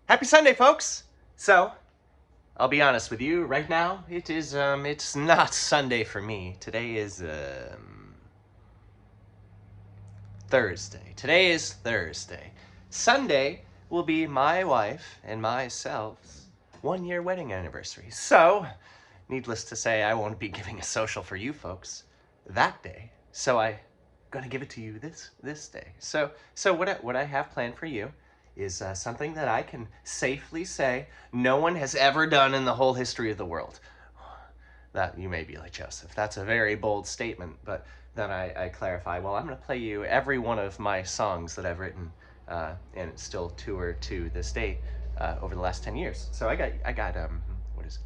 Happy Sunday, folks! So, I'll be honest with you, right now, it's not Sunday for me. Today is, Thursday. Today is Thursday. Sunday will be my wife and myself's 1-year wedding anniversary. So, needless to say, I won't be giving a social for you folks that day. So I'm gonna give it to you this day. So what I have planned for you is something that I can safely say no one has ever done in the whole history of the world. That you may be like, Joseph, that's a very bold statement, but then I clarify, well, I'm going to play you every one of my songs that I've written, and still tour to this day, over the last 10 years. So I got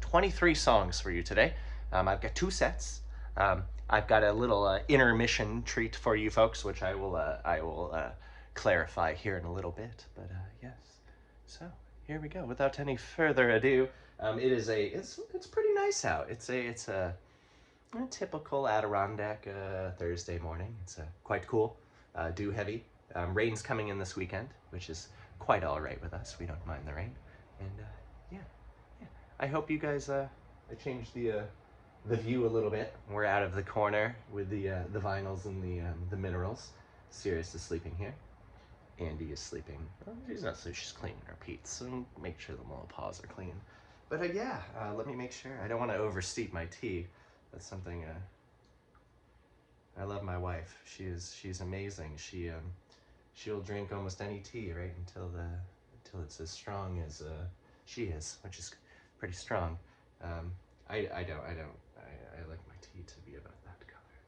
23 songs for you today. I've got 2 sets. I've got a little intermission treat for you folks, which I will clarify here in a little bit. But yes, so here we go. Without any further ado, it's pretty nice out. It's a typical Adirondack Thursday morning. It's quite cool, dew heavy. Rain's coming in this weekend, which is quite all right with us. We don't mind the rain, and yeah. I hope you guys. I changed the view a little bit. We're out of the corner with the vinyls and the minerals. Sirius is sleeping here. Andy is sleeping. Well, she's not, so she's cleaning her peats, so make sure the little paws are clean. But let me make sure. I don't want to oversteep my tea. That's something. I love my wife. She's amazing. She'll drink almost any tea right until it's as strong as she is, which is pretty strong. I like my tea to be about that color.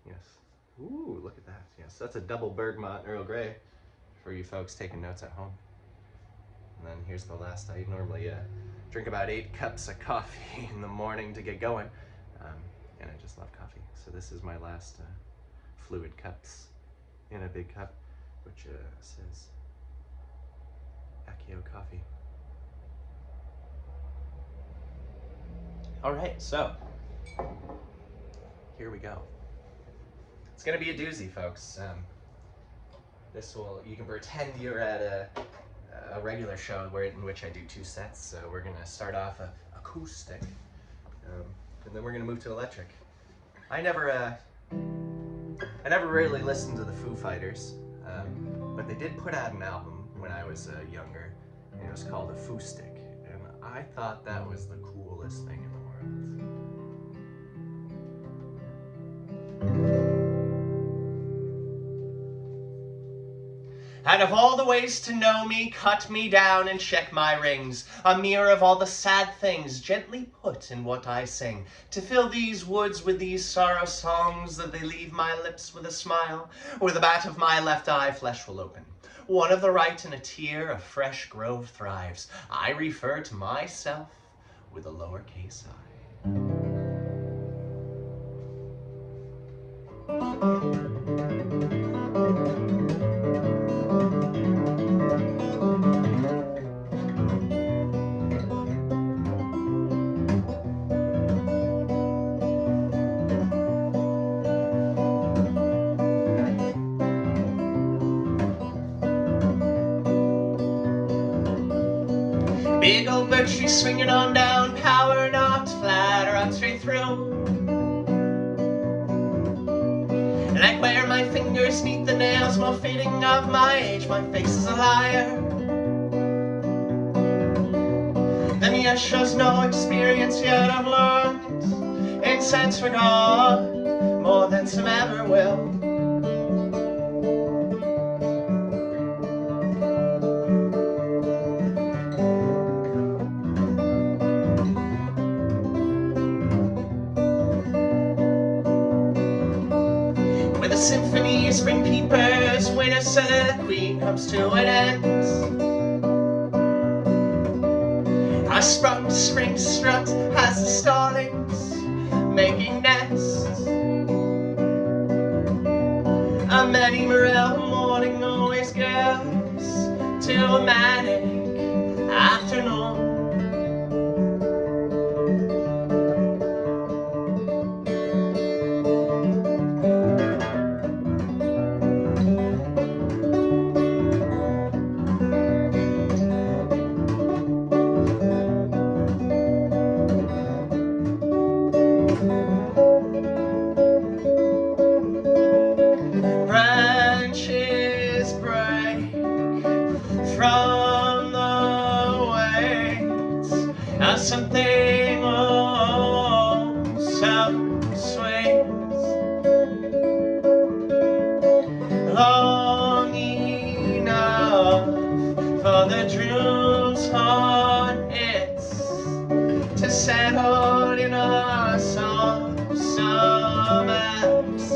Yes. Ooh, look at that. Yes, that's a double Bergamot Earl Grey for you folks taking notes at home. And then here's the last. I normally drink about 8 cups of coffee in the morning to get going. And I just love coffee. So this is my last fluid cups in a big cup, which says Accio Coffee. All right, so here we go. It's gonna be a doozy, folks. You can pretend you're at a regular show in which I do 2 sets. So we're gonna start off acoustic, and then we're gonna move to electric. I never really listened to the Foo Fighters, but they did put out an album when I was younger, and it was called Acoustic, and I thought that was the coolest thing in the world. Out of all the ways to know me, cut me down and check my rings, a mirror of all the sad things gently put in what I sing, to fill these woods with these sorrow songs, that they leave my lips with a smile, where the bat of my left eye flesh will open. One of the right in a tear, a fresh grove thrives. I refer to myself with a lowercase I. Big old birch tree swinging on down, power not flat, run straight through. Like where my fingers meet the nails, more fitting of my age, my face is a liar. The mere shows no experience, yet I've learned in sense regard more than some ever will. With a symphony of spring peepers, winter soliloquy comes to an end. I sprung to spring strut as the starlings making nests. A many morel morning always goes to a manic afternoon. something oh so sweet, long enough for the drill's hard hits to settle in a soft summers.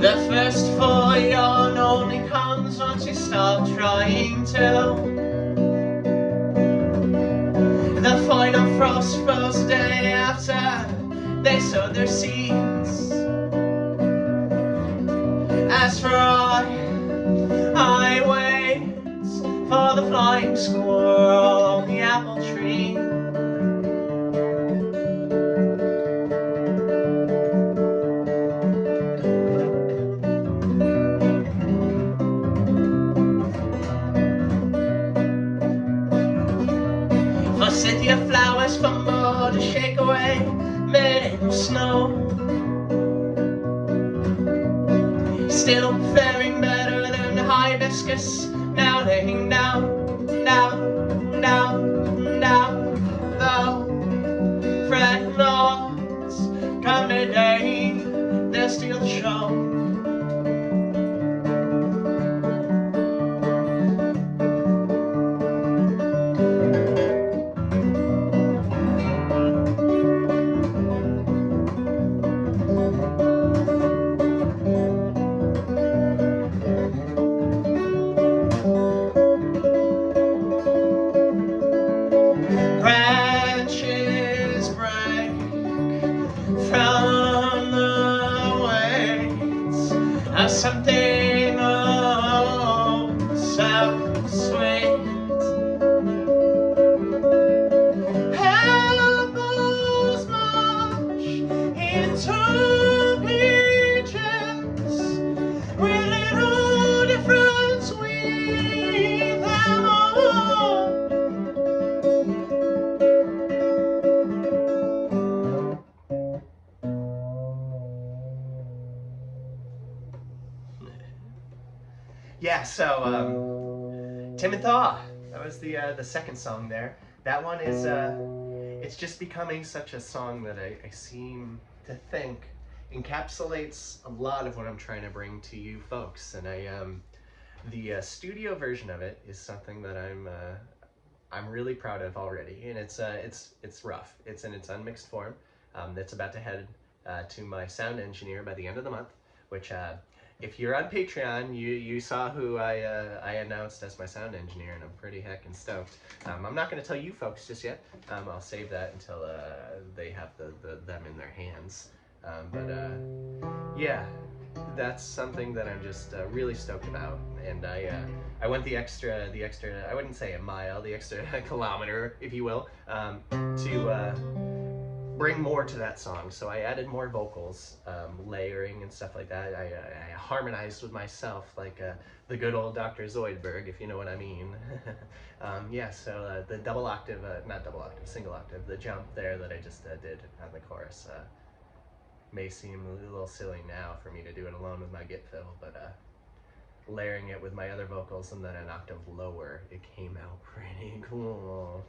The first for yawn only comes once you stop trying to. The final frost falls the day after they sow their seeds. As for I wait for the flying squirrel on the apple tree. Forsythia flowers fumble to shake away maiden snow. Still faring better than the hibiscus, now laying down, down, down, down. Though fret not, come midday, they'll still show. Branches break from the weights of something oh so sweet. Apples march into peaches with little difference with them all. Yeah, so Timid, thaw. That was the second song there. That one is it's just becoming such a song that I seem to think encapsulates a lot of what I'm trying to bring to you folks. And the studio version of it is something that I'm really proud of already, and it's rough. It's in its unmixed form. That's about to head to my sound engineer by the end of the month, which if you're on Patreon, you saw who I announced as my sound engineer, and I'm pretty heckin' stoked. I'm not going to tell you folks just yet. I'll save that until they have them in their hands. Yeah, that's something that I'm just really stoked about, and I went the extra, I wouldn't say a mile, the extra kilometer, if you will, to bring more to that song. So I added more vocals, layering and stuff like that. I harmonized with myself like the good old Dr. Zoidberg, if you know what I mean. Yeah, so the double octave, not double octave, single octave, the jump there that I just did on the chorus may seem a little silly now for me to do it alone with my git fill, but layering it with my other vocals and then an octave lower, it came out pretty cool.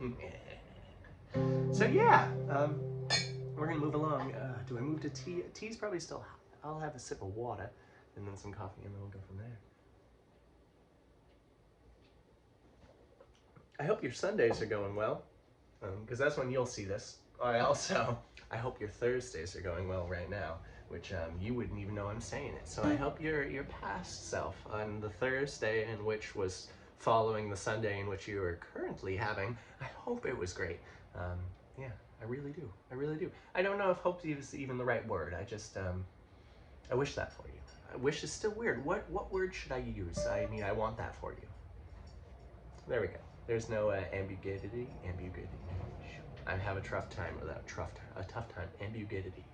So yeah, we're gonna move along. Do I move to tea? Tea's probably still hot. I'll have a sip of water and then some coffee, and then we'll go from there. I hope your Sundays are going well, because that's when you'll see this. I hope your Thursdays are going well right now, which you wouldn't even know I'm saying it. So I hope your past self on the Thursday, in which was following the Sunday in which you are currently having, I hope it was great. Yeah, I really do. I really do. I don't know if hope is even the right word. I just, I wish that for you. I wish is still weird. What word should I use? I mean, I want that for you. There we go. There's no ambiguity. I have a tough time with that. A tough time. Ambiguity.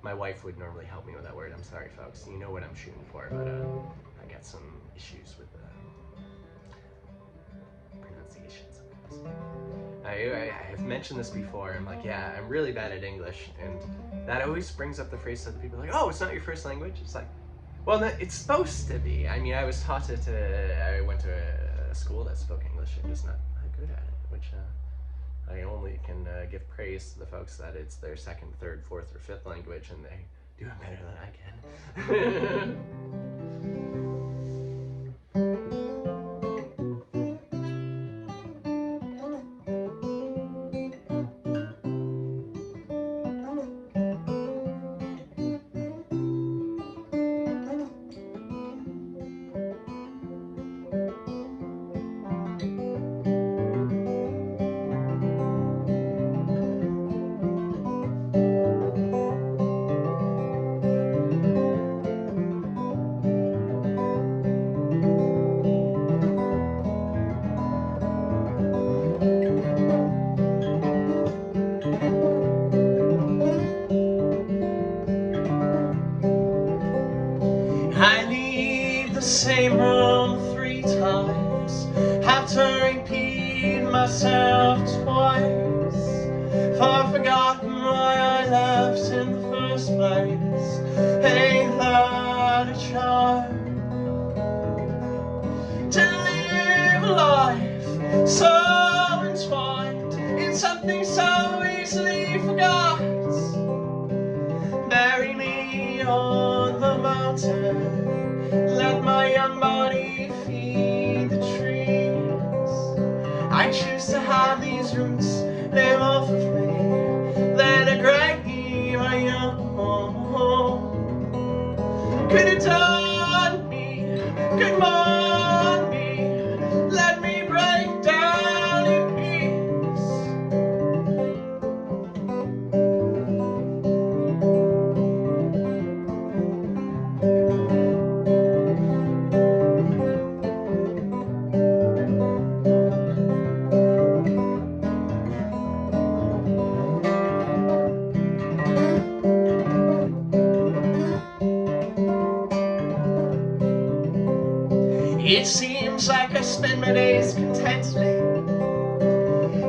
My wife would normally help me with that word. I'm sorry, folks. You know what I'm shooting for, but I got some issues with pronunciation sometimes. I've mentioned this before. I'm like, yeah, I'm really bad at English, and that always brings up the phrase that people are like, oh, it's not your first language. It's like, well, no, it's supposed to be. I mean, I was taught it. I went to a school that spoke English. I'm just not good at it, which I only can give praise to the folks that it's their second, third, fourth, or fifth language, and they do it better than I can. I leave the same room 3 times, have to repeat myself twice, for I've forgotten why I left in the first place. Ain't that a charm? To live a life so entwined in something so easily forgot. Bury me on the mountain, let my young body feed the trees. I choose to have these roots live off of me, let a grave my young. Could have done me, good morning, let me break down in peace. It seems like I spend my days contentedly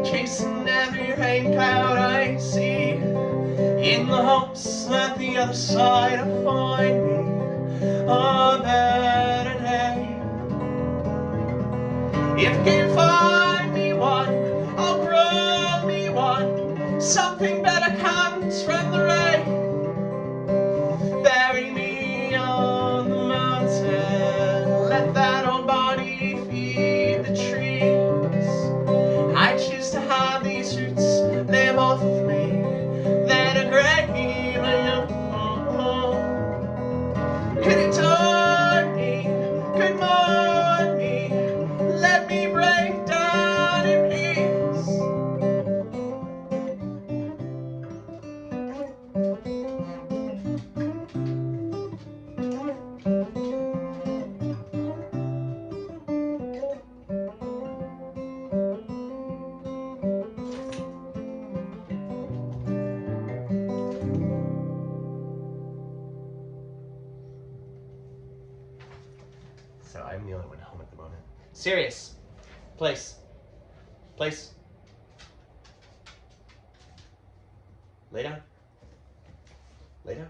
chasing every rain cloud I see, in the hopes that the other side will find me a better day. If you can find me one, I'll grow me one. Something better comes from the rain. Bury me on the mountain, let that old body feed the trees. I choose to have these roots live off of me, then a great healing. Could it turn me, good morning, let me break down in peace. So I'm the only one home at the moment. Serious. Place. Place. Lay down. Lay down.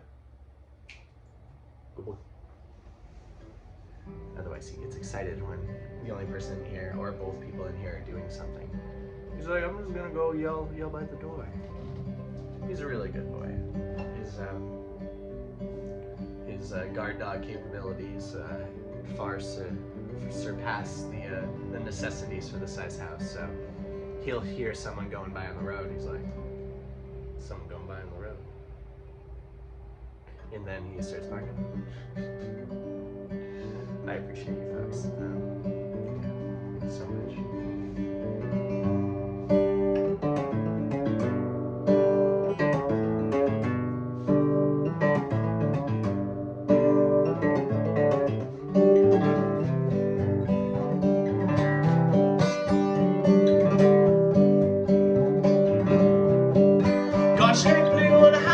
Good boy. Otherwise he gets excited when the only person in here, or both people in here, are doing something. He's like, I'm just gonna go yell by the door. He's a really good boy. His guard dog capabilities far surpass the necessities for the size house. So he'll hear someone going by on the road. He's like, someone going by on the road, and then he starts barking. I appreciate you folks so much.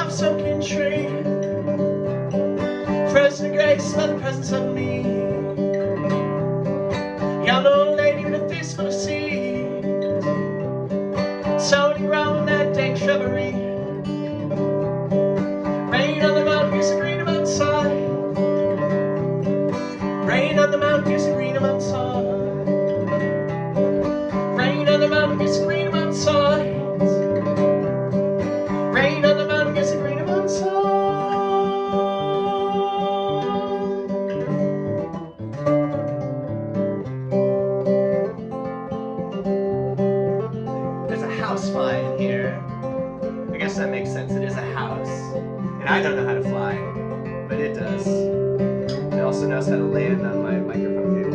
Sunken tree, frozen grace by the presence of me. Young old lady with a face full of seeds, that makes sense. It is a house. And I don't know how to fly, but it does. It also knows how to land on my microphone too.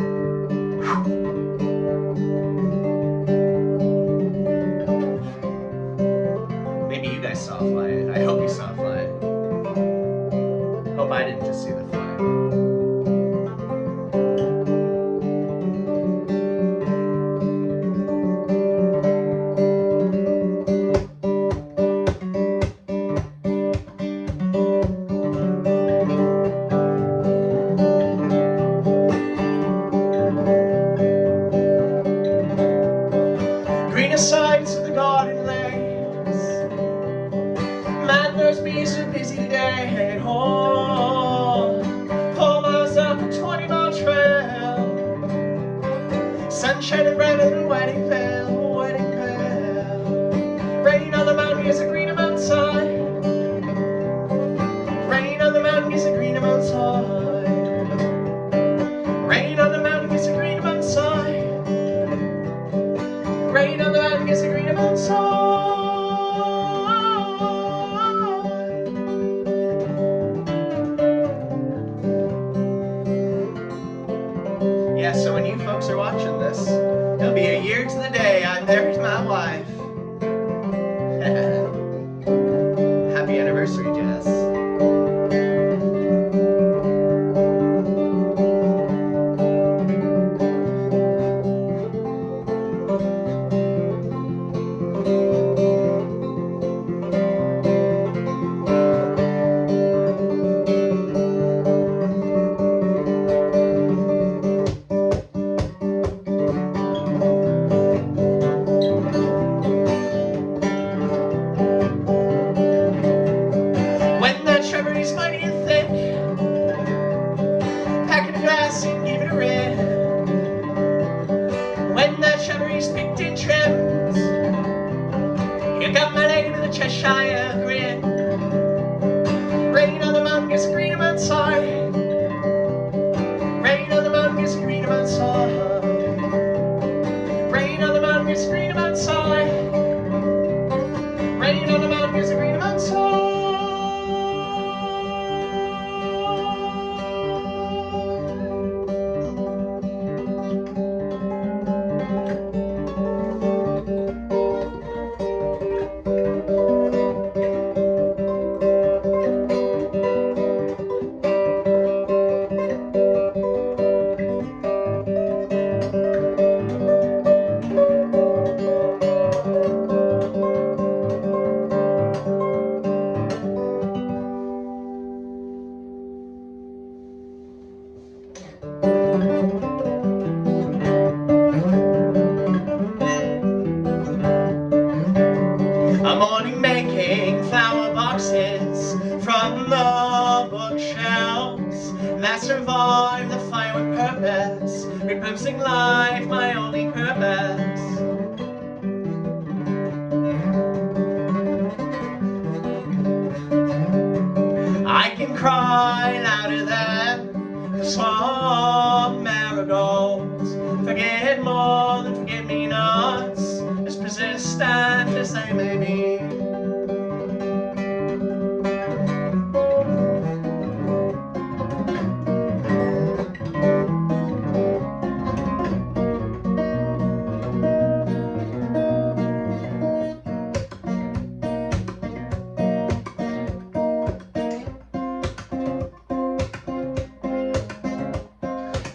Maybe you guys saw a fly. I hope you saw a fly. Hope I didn't just see the fly. Greener sides of the garden lanes. Man, those bees are busy today. Oh, 4 miles up a 20-mile trail. Sunshine and rain and a wedding veil, wedding veil. Rain on the mountain is a greener outside. Rain on the mountain is a greener outside. Rain on the mountain is a greener outside. Rain on the mountain is a greener outside. Yeah, so when you folks are watching this, it'll be a year to the day I married my wife. Happy anniversary, Jess. When that shrubbery's mighty and thick, pack it in glass and give it a rip. When that shrubbery's picked and trimmed, you got my lady with a Cheshire grin. Rain on the mountain gets greener outside. Rain on the mountain gets greener outside. Rain on the mountain gets greener outside. Rain on the mountain gets greener outside. A morning making flower boxes from the bookshelves that survive the fire with purpose, repurposing life, my only purpose. I can cry louder than the swamp marigolds. Forget more than forget-me-nots, as persistent as they may be.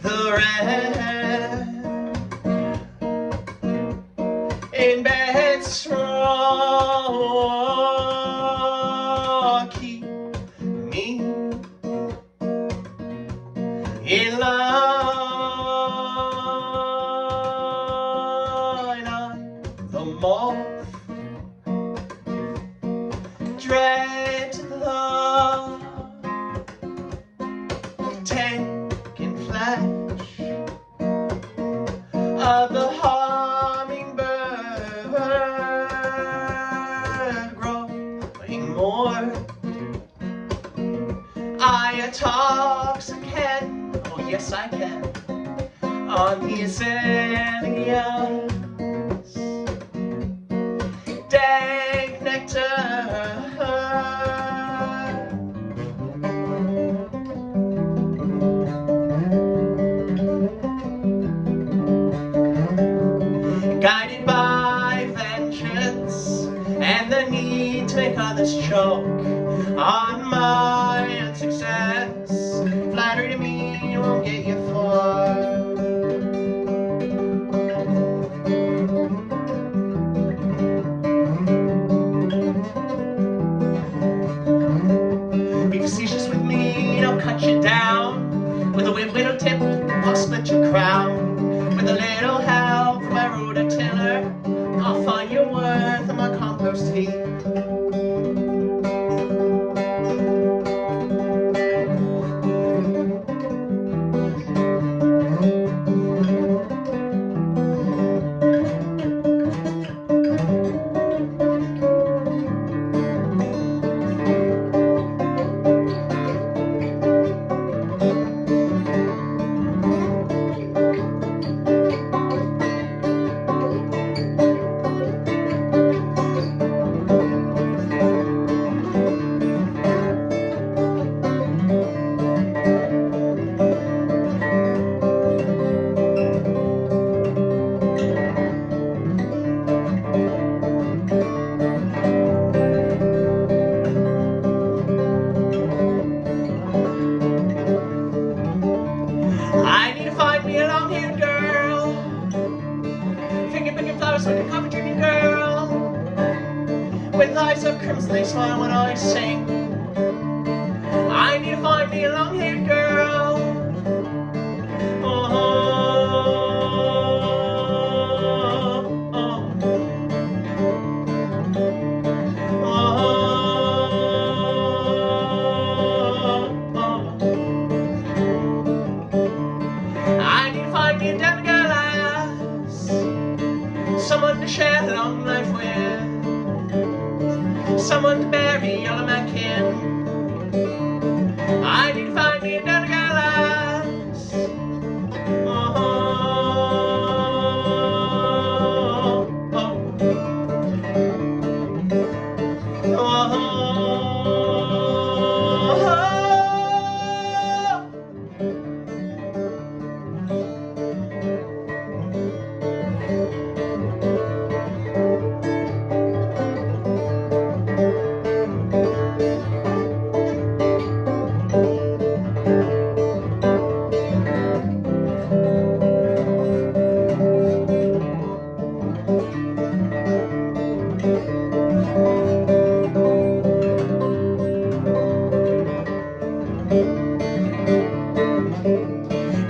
The red in bed's straw keep me in line. I'm the moth, dread the taking flesh of the hummingbird, growing more. I intoxicate, oh yes I can, on the azaleas. Dank nectar joke on my success. Flattery to me won't get you far. Be facetious with me, I'll cut you down. With a widow tip, I'll split your crown. With a little help from my rototiller, I'll find your worth on my compost heap. I need to find me a long-haired girl, finger-picking flowers like a coffee drinking girl, with eyes of crimson they smile when I sing. I need to find me a long-haired girl. Oh, oh, oh, oh. I need to find me a demiglass, someone to share a long life with, someone to bury all of my kin. I need to find me a demiglass. Oh, oh, oh,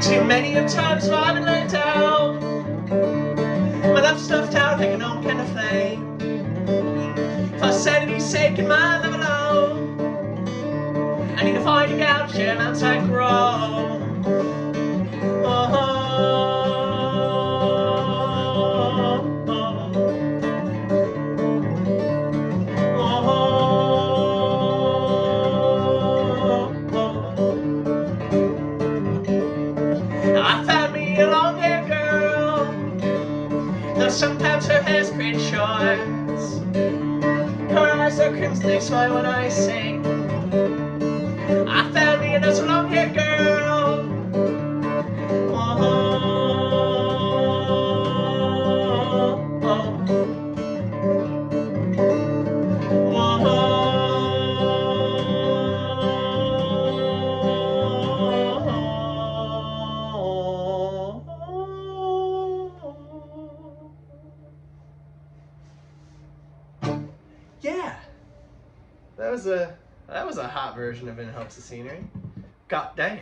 too many of times I've been let down. My love stuffed out like an old kind of flame. For sanity's sake and my love alone, I need to find a gal to share an outside grow. Oh, I found me a long-haired girl, though sometimes her hair's pretty short. Her eyes are crimson, they smile when I sing. I found me a nice long-haired girl. Oh, oh, yeah, that was a hot version of In Hopes of Scenery. God damn.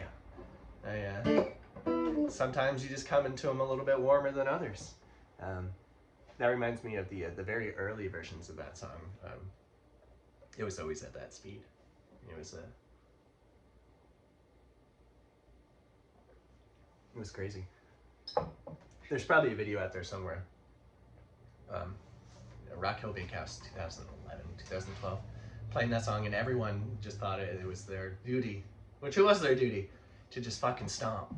Sometimes you just come into them a little bit warmer than others. That reminds me of the very early versions of that song. It was always at that speed. It was crazy. There's probably a video out there somewhere. Rock Hill Bakehouse, 2011, 2012, playing that song, and everyone just thought it was their duty, which it was their duty, to just fucking stomp.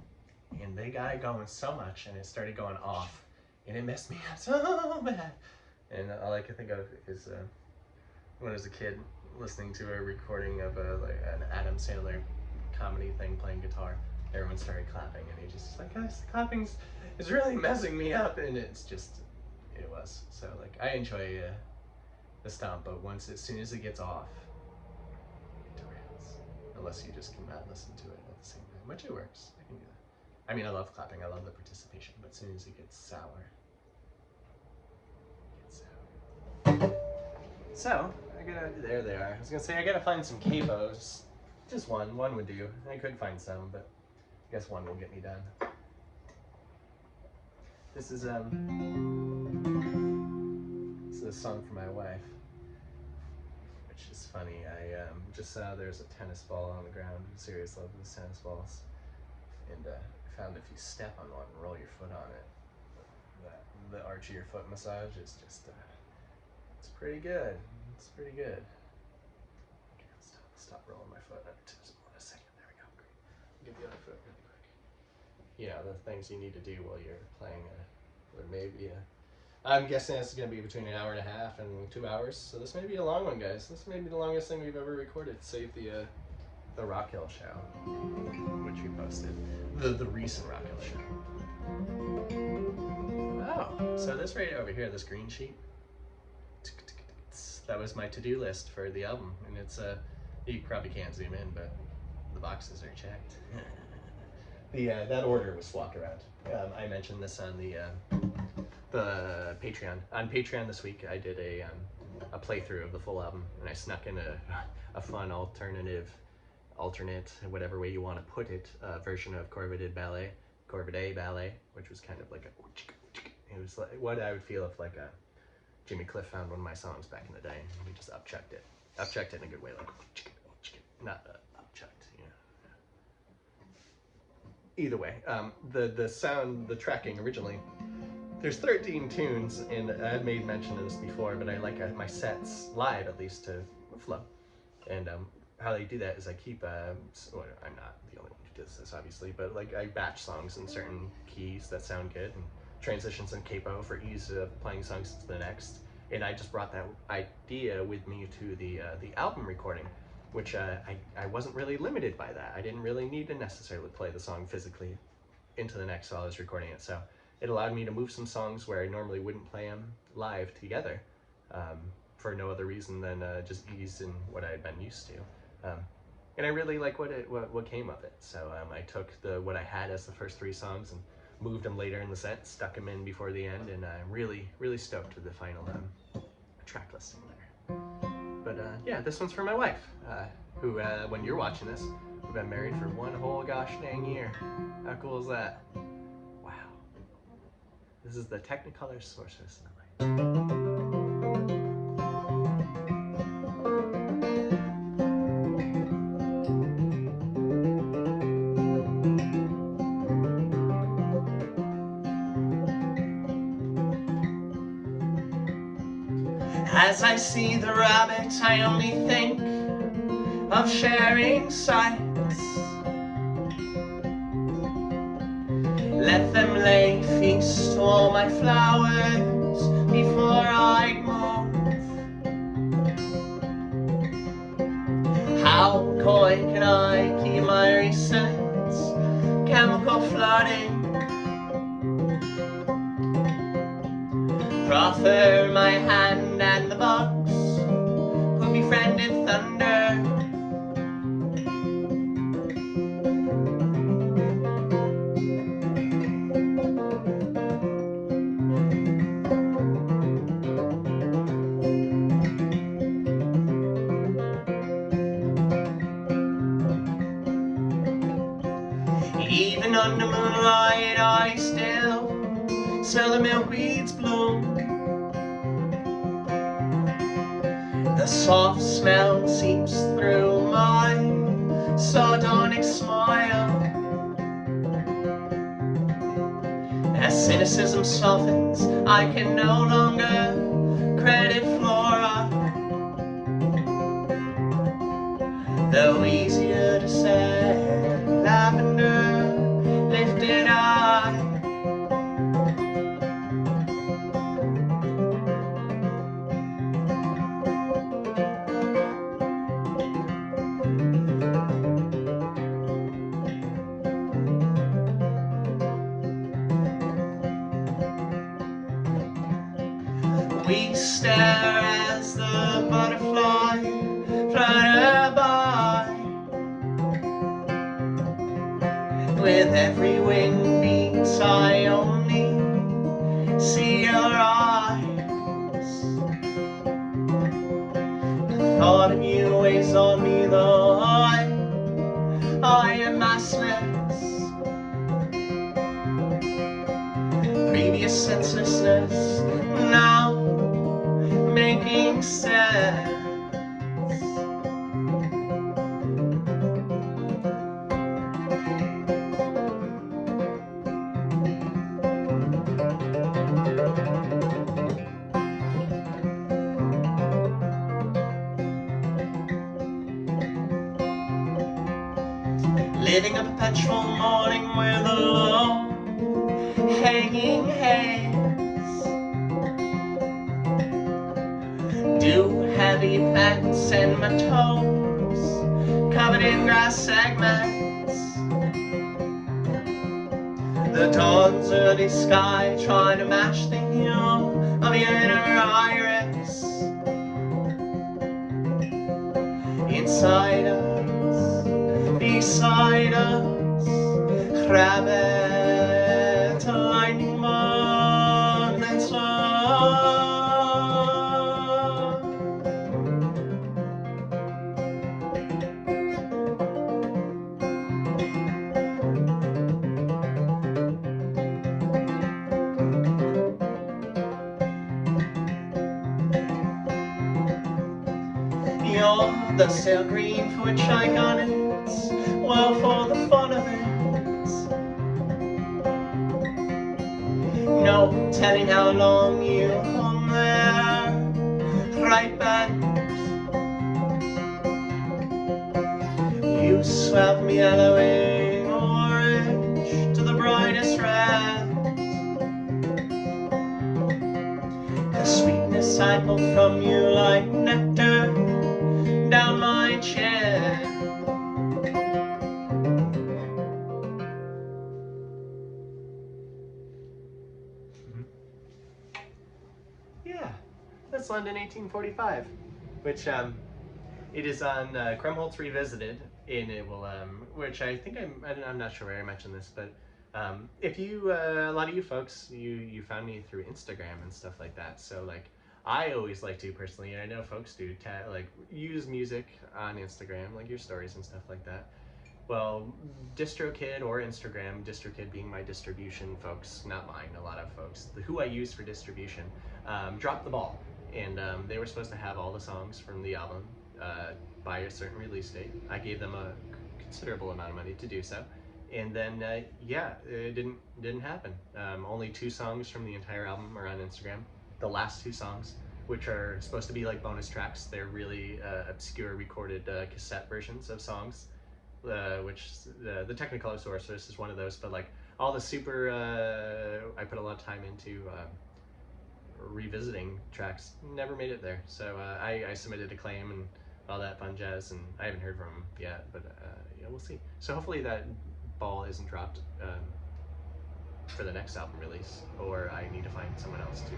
And they got it going so much, and it started going off, and it messed me up so bad. And all I could think of is when I was a kid listening to a recording of like an Adam Sandler comedy thing playing guitar. Everyone started clapping, and he just like, guys, the clapping's is really messing me up, and it's just, it was. So like, I enjoy the stomp, but as soon as it gets off, unless you just cannot listen to it at the same time, which it works. I can do that. I mean, I love clapping, I love the participation, but as soon as it gets sour, So, there they are. I was gonna say, I gotta find some capos. Just one would do. I could find some, but I guess one will get me done. This is a song for my wife, which is funny. I just saw there's a tennis ball on the ground. Serious love these tennis balls. And found if you step on one and roll your foot on it, the arch of your foot massage is just, it's pretty good. It's pretty good. Okay, stop rolling my foot. Just a second. There we go. Great. Get the other foot really quick. You know, the things you need to do while you're playing I'm guessing this is going to be between an hour and a half and 2 hours. So this may be a long one, guys. This may be the longest thing we've ever recorded. Save the Rock Hill show, which we posted. The recent Rock Hill show. Oh, so this right over here, this green sheet, that was my to-do list for the album, and it's you probably can't zoom in, but the boxes are checked. That order was swapped around. I mentioned this on the Patreon. On Patreon this week, I did a playthrough of the full album, and I snuck in a fun alternate, whatever way you want to put it, version of corvidae ballet, which was kind of like it was like what I would feel if like Jimmy Cliff found one of my songs back in the day, and we just upchucked it in a good way, like not upchucked, you know. Either way, the tracking originally, there's 13 tunes, and I've made mention of this before, but I like my sets live at least to flow. And how they do that is I keep, I'm not the only one who does this obviously, but like I batch songs in certain keys that sound good, and transitions in capo for ease of playing songs to the next. And I just brought that idea with me to the album recording, which I wasn't really limited by that. I didn't really need to necessarily play the song physically into the next while I was recording it. So it allowed me to move some songs where I normally wouldn't play them live together for no other reason than just ease in what I had been used to. And I really like what came of it. So I took what I had as the first 3 songs and moved them later in the set, stuck them in before the end, and I'm really stoked with the final track listing there. But yeah, this one's for my wife, who, when you're watching this, we've been married for 1 whole gosh dang year. How cool is that? Wow. This is the Technicolor Sorceress in the light. As I see the rabbit, I only think of sharing sights. Let them lay feast to all my flowers before I move. How coy can I keep my recents? Chemical flooding. Proffer my hand and the bugs who befriended thunder. Even under moonlight I still smell the milkweed's bloom. The soft smell seeps through my sardonic smile. As cynicism softens, I can no longer credit flora, though easier to say lavender lifted eye. We stare as the butterfly flutter by. With every wind beat I only see your eyes. The thought of you weighs on me though I am massless. Previous senselessness now making sense. Living a perpetual morning with a low hanging hands. Do heavy pants and my toes covered in grass segments. The dawn's early sky trying to match the hue of your inner iris. Inside us, beside us, rabbit, lightning bug, then slow. You're the stale green for which I got it, well, for the fun of it. No telling how long you hung there, right bent. You swept me yellowing orange to the brightest red. The sweetness I pulled from you like nectar down my chin. Yeah, that's London 1845, which it is on Krumholtz Revisited, and it will which I think I'm not sure where I mentioned this, but if you a lot of you folks you found me through Instagram and stuff like that, so like I always like to personally, and I know folks do, like use music on Instagram, like your stories and stuff like that. Well, DistroKid or Instagram, DistroKid being my distribution folks, not mine, a lot of folks, who I use for distribution, dropped the ball. And they were supposed to have all the songs from the album by a certain release date. I gave them a considerable amount of money to do so. And then, yeah, it didn't happen. Only 2 songs from the entire album are on Instagram. The last 2 songs, which are supposed to be like bonus tracks, they're really obscure recorded cassette versions of songs. Which the technicolor sorceress is one of those, but like all the super I put a lot of time into revisiting tracks never made it there, so I submitted a claim and all that fun jazz, and I haven't heard from them yet, but yeah, we'll see. So hopefully that ball isn't dropped for the next album release, or I need to find someone else to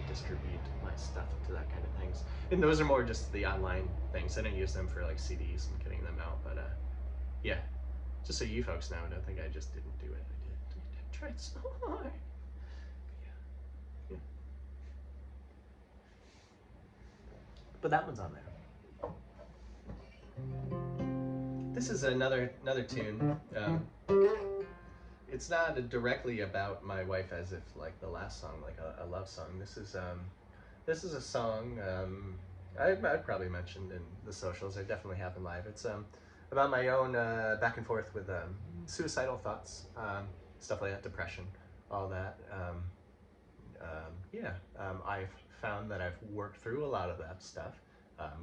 distribute my stuff to that kind of things. And those are more just the online things. I don't use them for like CDs and getting them out, but yeah, just so you folks know, don't think I just didn't do it. I did try so hard. Yeah. But that one's on there. This is another tune. It's not directly about my wife as if like the last song, like a love song. This is a song I probably mentioned in the socials. I definitely have in live. It's about my own back and forth with suicidal thoughts, stuff like that, depression, all that. Yeah, I've found that I've worked through a lot of that stuff,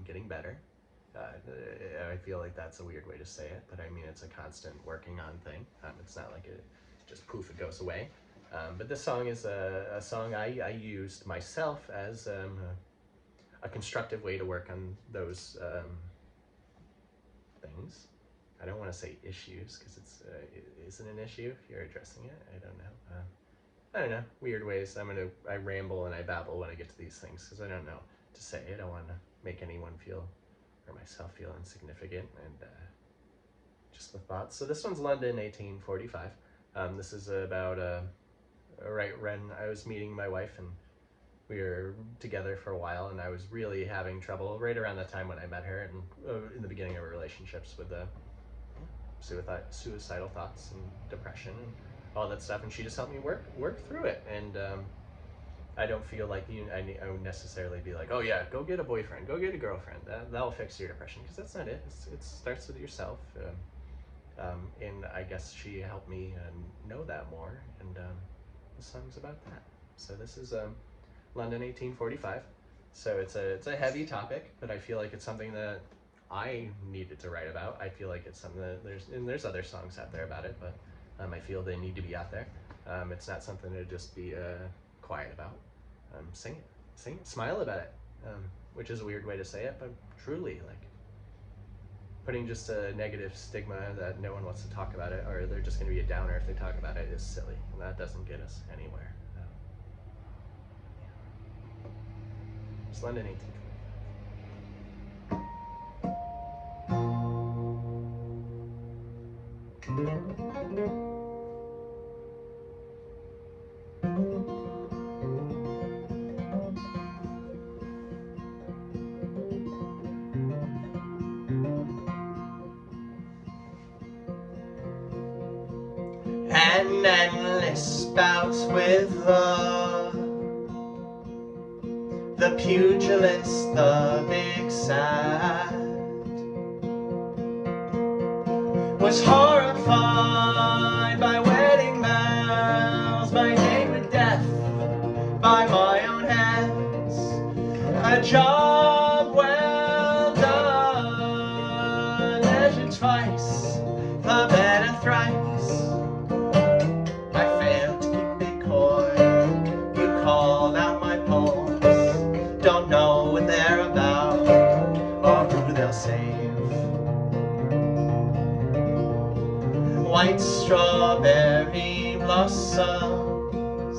getting better. I feel like that's a weird way to say it, but I mean it's a constant working on thing. It's not like it just poof, it goes away. But this song is a song I used myself as a constructive way to work on those things. I don't want to say issues, because it isn't an issue if you're addressing it. I don't know. I don't know, weird ways. I ramble and I babble when I get to these things, because I don't know what to say. I don't want to make anyone feel, or myself feel, insignificant, and just the thoughts. So this one's London, 1845. This is about right when I was meeting my wife, and we were together for a while, and I was really having trouble right around the time when I met her, and in the beginning of our relationships, with suicidal thoughts and depression and all that stuff, and she just helped me work through it. And I don't feel like I would necessarily be like, oh yeah, go get a boyfriend, go get a girlfriend, that'll fix your depression, because that's not it. It starts with yourself. And I guess she helped me know that more, and the song's about that. So this is London, 1845. So it's a heavy topic, but I feel like it's something that I needed to write about. I feel like it's something that there's other songs out there about it, but I feel they need to be out there. It's not something to just be quiet about. Sing it, smile about it, which is a weird way to say it, but truly, like, putting just a negative stigma that no one wants to talk about it, or they're just going to be a downer if they talk about it, is silly, and that doesn't get us anywhere. It's London, 1820. An endless bout with love, the pugilist, the big sad, was horrified by wedding vows, by hate with death, by my own hands. A job well done, measured twice, the better thrice. I failed to keep it coy. You called out my poems, don't know what they're about or who they'll save. White strawberry blossoms,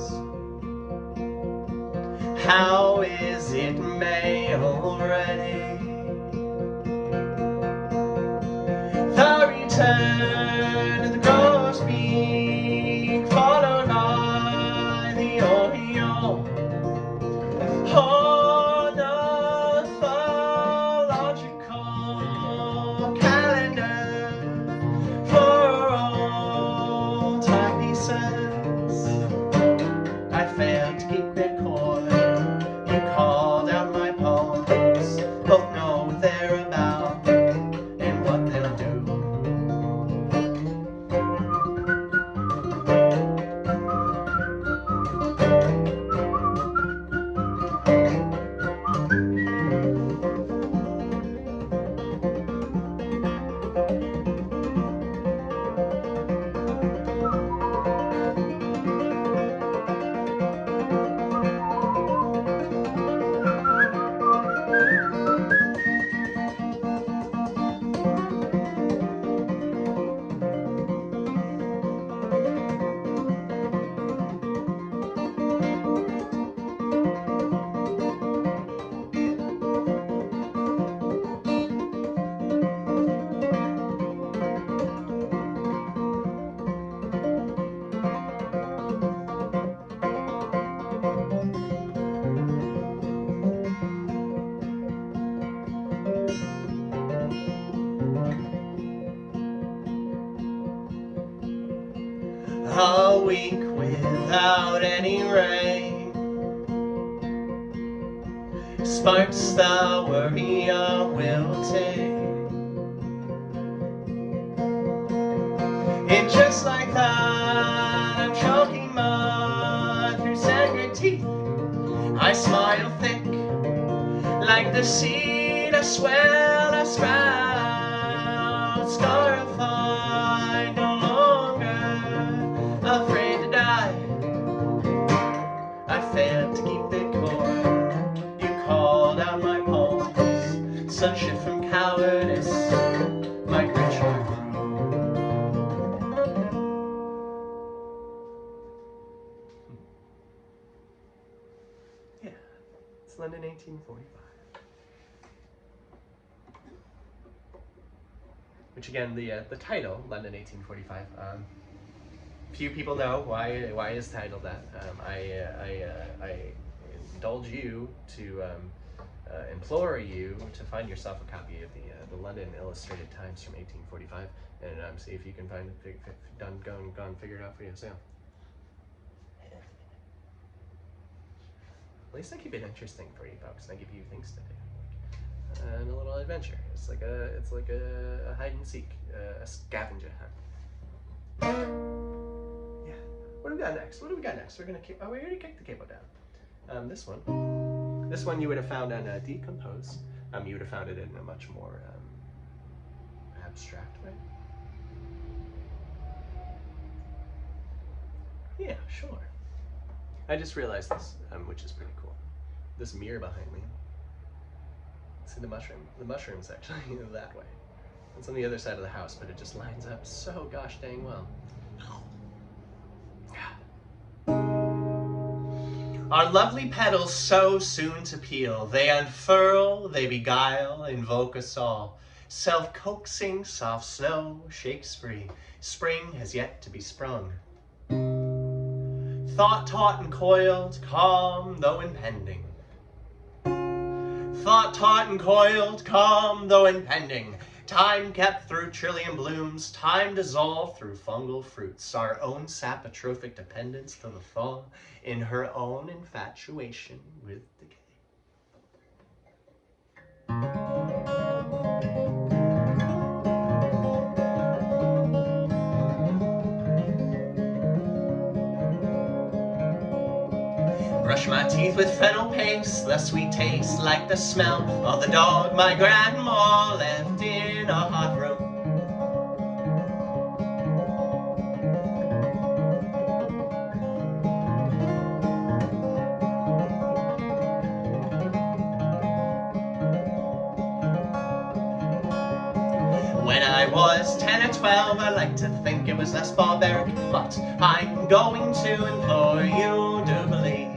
how is it May already? The return of the grosbeak, followed by the oriole, ornithological calendar for old timepieces. I failed to keep it coy. You called out my poems, both know what they're about and what they'll do. A week without any rain sparks the worry of wilting. And just like that, I'm choking mud through sangre teeth. I smile thick like the seed I swell, I sprout, scarified, no longer afraid to die. I failed to keep it coy. You called out my poems, such shit from cowardice, my grit heart grew. Yeah, it's London, 1845. which again, the title, London 1845, few people know why it's titled that. I indulge you to implore you to find yourself a copy of the London Illustrated Times from 1845, and see if you can find it, go and figure it out for yourself. At least I keep it interesting for you folks, and I give you things to do, and a little adventure. It's like a hide and seek, a scavenger hunt. Yeah. What do we got next? We're gonna keep. Oh, we already kicked the cable down. This one you would have found on Decompose. You would have found it in a much more abstract way. Yeah, sure. I just realized this, which is pretty cool. This mirror behind me. See the mushroom's actually that way. It's on the other side of the house, but it just lines up so gosh dang well. Our lovely petals so soon to peel, they unfurl, they beguile, invoke us all. Self-coaxing, soft snow shakes free, spring has yet to be sprung. Thought taut and coiled, calm though impending. Thought taut and coiled, calm though impending. Time kept through trillium blooms, time dissolved through fungal fruits. Our own sapotrophic dependence to the thaw, in her own infatuation with decay. Brush my teeth with fennel paste, the sweet taste like the smell of the dog my grandma left in a hot room. When I was 10 or 12, I like to think it was less barbaric, but I'm going to implore you to believe.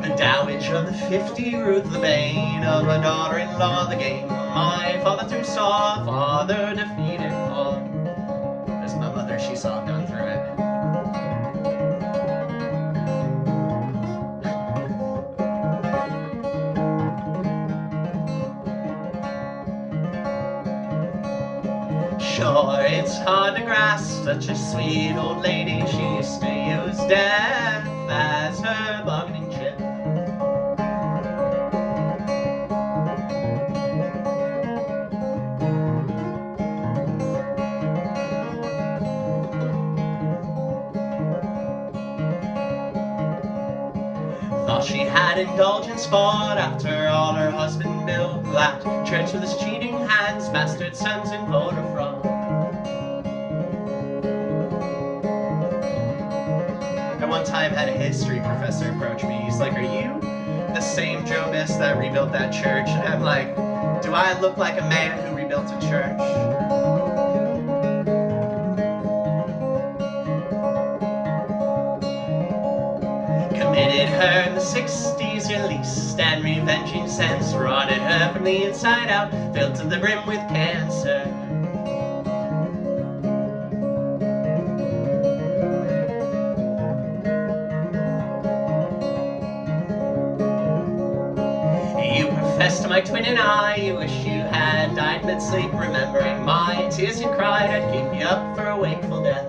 The Dowager of the 50, Ruth the bane of a daughter-in-law, the game my father through saw, father defeated all. There's my mother, she saw gone through it. Sure, it's hard to grasp such a sweet old lady. She used to use death as her bargaining chip. Thought she had indulgence fought after all her husband built that church with his cheating hands, bastard sons and voter fraud. At one time had a history professor approach me. He's like, "Are you the same Jobist that rebuilt that church?" And I'm like, "Do I look like a man who rebuilt a church?" Committed her in the 60s, released and revenging sense, rotted her from the inside out, filled to the brim with cancer. You professed to my twin and I, you wish you had died mid-sleep, remembering my tears you cried, I'd keep you up for a wakeful death.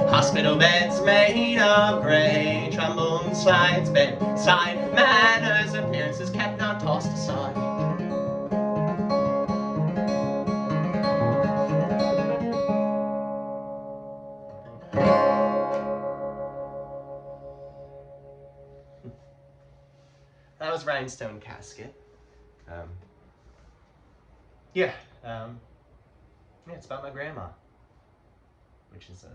Hospital beds made of grey, trombone slides, bedside manners, appearances kept, not tossed aside. That was Rhinestone Casket. Yeah, it's about my grandma. which is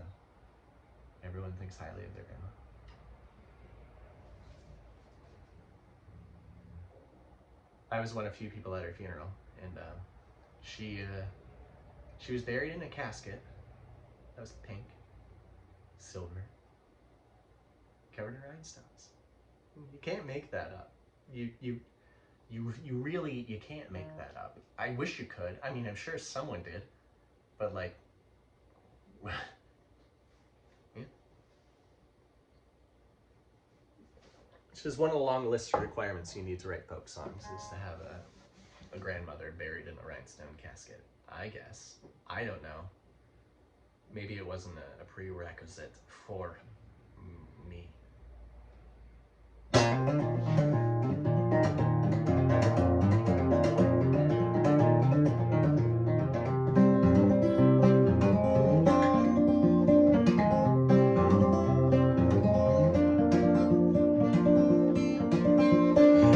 everyone thinks highly of their grandma. I was one of few people at her funeral, and she was buried in a casket that was pink, silver, covered in rhinestones. You can't make that up. You really, you can't make that up. I wish you could. I mean, I'm sure someone did, but like, yeah. It's just one of the long lists of requirements you need to write folk songs is to have a grandmother buried in a rhinestone casket. I guess. I don't know. Maybe it wasn't a prerequisite for me.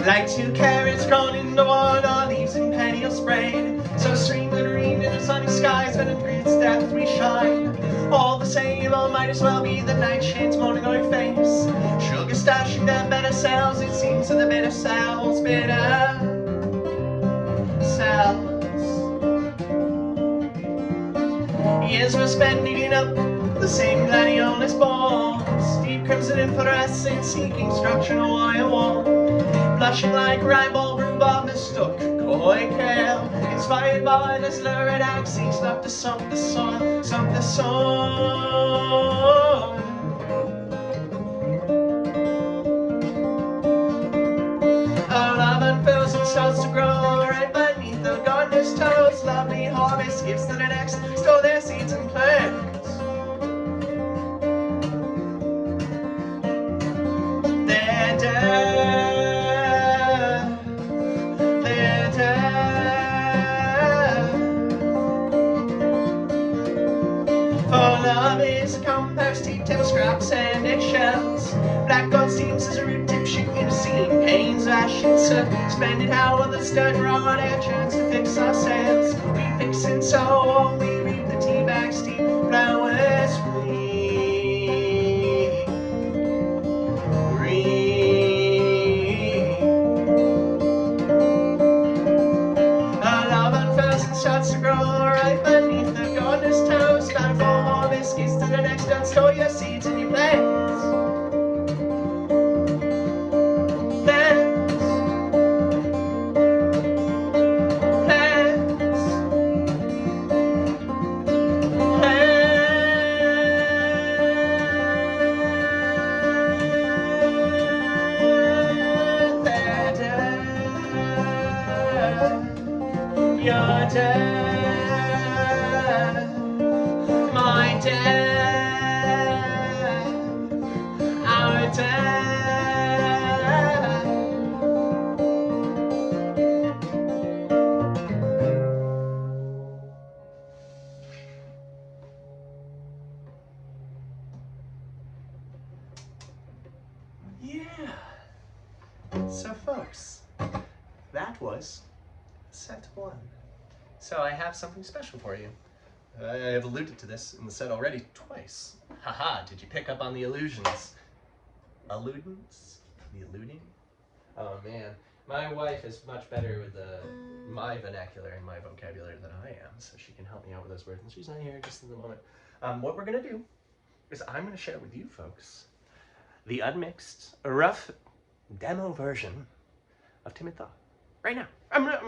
Like two carrots grown into one, all leaves and petals sprayed. So serene and green in the sunny skies, and in great depth we shine. All the same, all might as well be the nightshades moaning on our face. Sugar stashing the better cells, it seems to the better cells, better cells. Years were spent digging up the same gladiolus balls, deep crimson inflorescence, seeking structure in a wire wall. Blushing like ribald rhubarb mistook coy kale, inspired by this lurid axis, left to sump the soil, sump the soil. Our love unfurls and starts to grow right beneath the gardener's toes. Lovely harvest gives to the next, store their seeds and plants. They're dead. For love is a compost heap of scraps and eggshells. Black gold steams as a root tip shoot into seam. Pains ash and suspended how the stud rod air chance to fix our sails. We fix and sew, we reap the tea bag steep flowers free. Our love unfurls and starts to grow right beneath the gardener's toes. Time for harvest, gets to the next, don't store your seeds in your plants. Plants. Plants. Plants. They're dead. You're dead. My dad, our dad. Yeah. So folks, that was set one. So I have something special for you. I have alluded to this in the set already twice. Haha, did you pick up on the allusions? Alludence? The alluding? Oh man, my wife is much better with my vernacular and my vocabulary than I am, so she can help me out with those words, and she's not here just in the moment. What we're gonna do is I'm gonna share with you folks the unmixed, rough demo version of Timid Thaw. Right now. I'm gonna,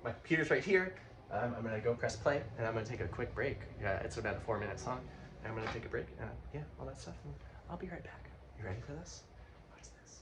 my computer's right here. I'm gonna go press play, and I'm gonna take a quick break. It's about a 4-minute song. And I'm gonna take a break, yeah, all that stuff, and I'll be right back. You ready for this? Watch this.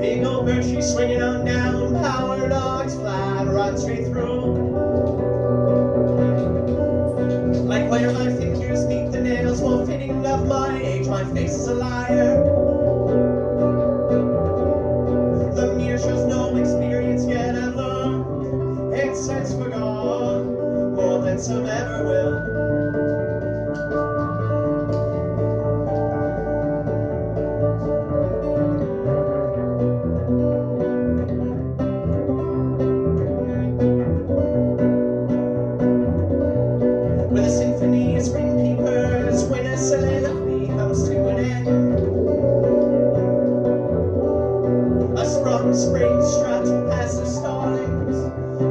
Big old bird tree swinging on down, power dogs flat, run straight through. Like where my fingers meet the nails, while fitting of my age, my face is a liar. The mirror shows no experience, yet I've learned it says forgone more than some ever will. With a symphony of spring peepers, when a soliloquy comes to an end, a sprung spring strut past the starlings,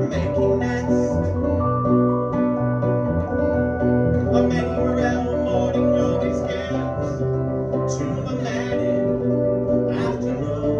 making nest. A many morel morning always gives to the man in afternoon.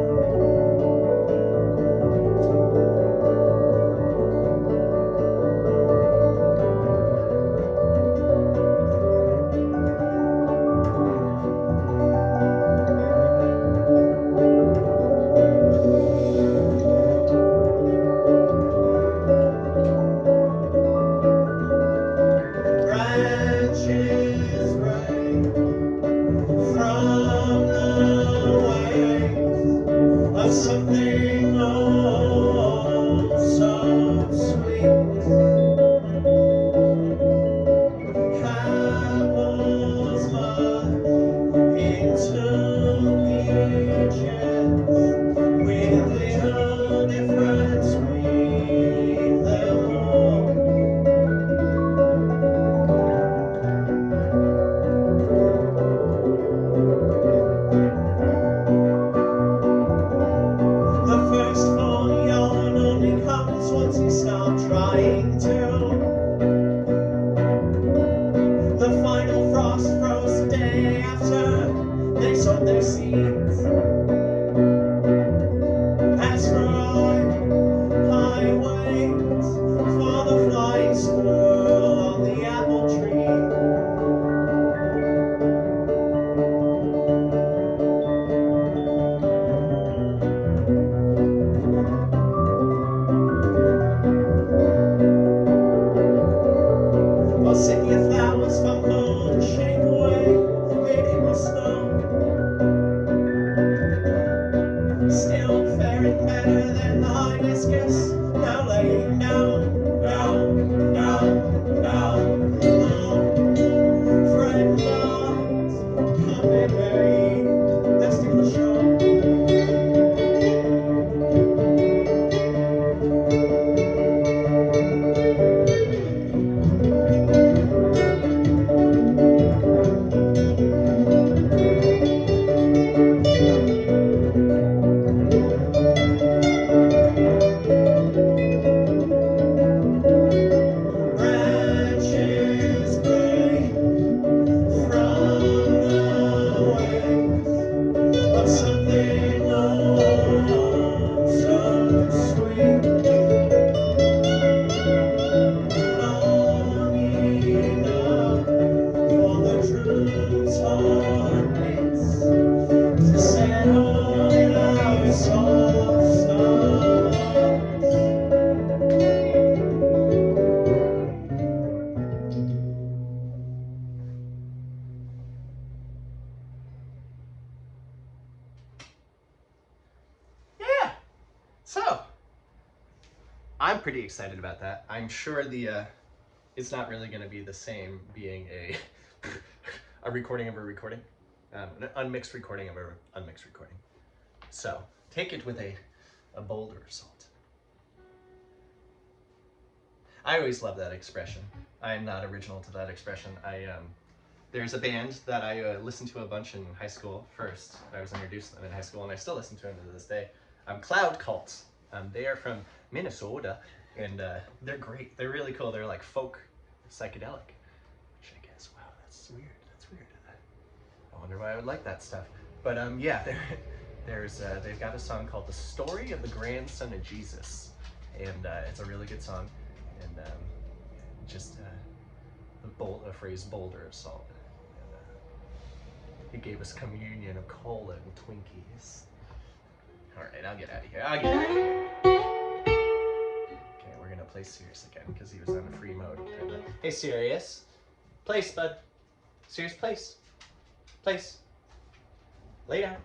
Branches break from the waves of something oh so sweet. Apples bud into peaches with little difference with them all. The first full yawn only comes once you start trying to. The final frost froze the day after they sowed their seeds. As for I wait for the flying squirrel on the apple tree. Forsythia flowers fumble and shake away mid-April snow. Still faring better than the hibiscus, now laying down, down, down, down. Fred Law's comedy, let's do the show. Branches break from the waves of something oh so sweet. Long enough for the truth's heartbeats to settle in our soul stars. Yeah, so I'm pretty excited about that. I'm sure it's not really going to be the same being a a recording of a recording, an unmixed recording of an unmixed recording. So take it with a boulder of salt. I always love that expression. I'm not original to that expression. There's a band that I listened to a bunch in high school first. I was introduced to them in high school, and I still listen to them to this day. Cloud Cult. They are from Minnesota, and they're great. They're really cool. They're like folk psychedelic. Which I guess, wow, that's weird. That's weird. I wonder why I would like that stuff. But yeah, they've got a song called "The Story of the Grandson of Jesus," and it's a really good song. And just the phrase "boulder of salt." And, he gave us communion of cola and Twinkies. All right, I'll get out of here. Okay, we're gonna play Sirius again because he was on a free mode. Hey, Sirius, place, bud. Sirius, place. Place. Lay down.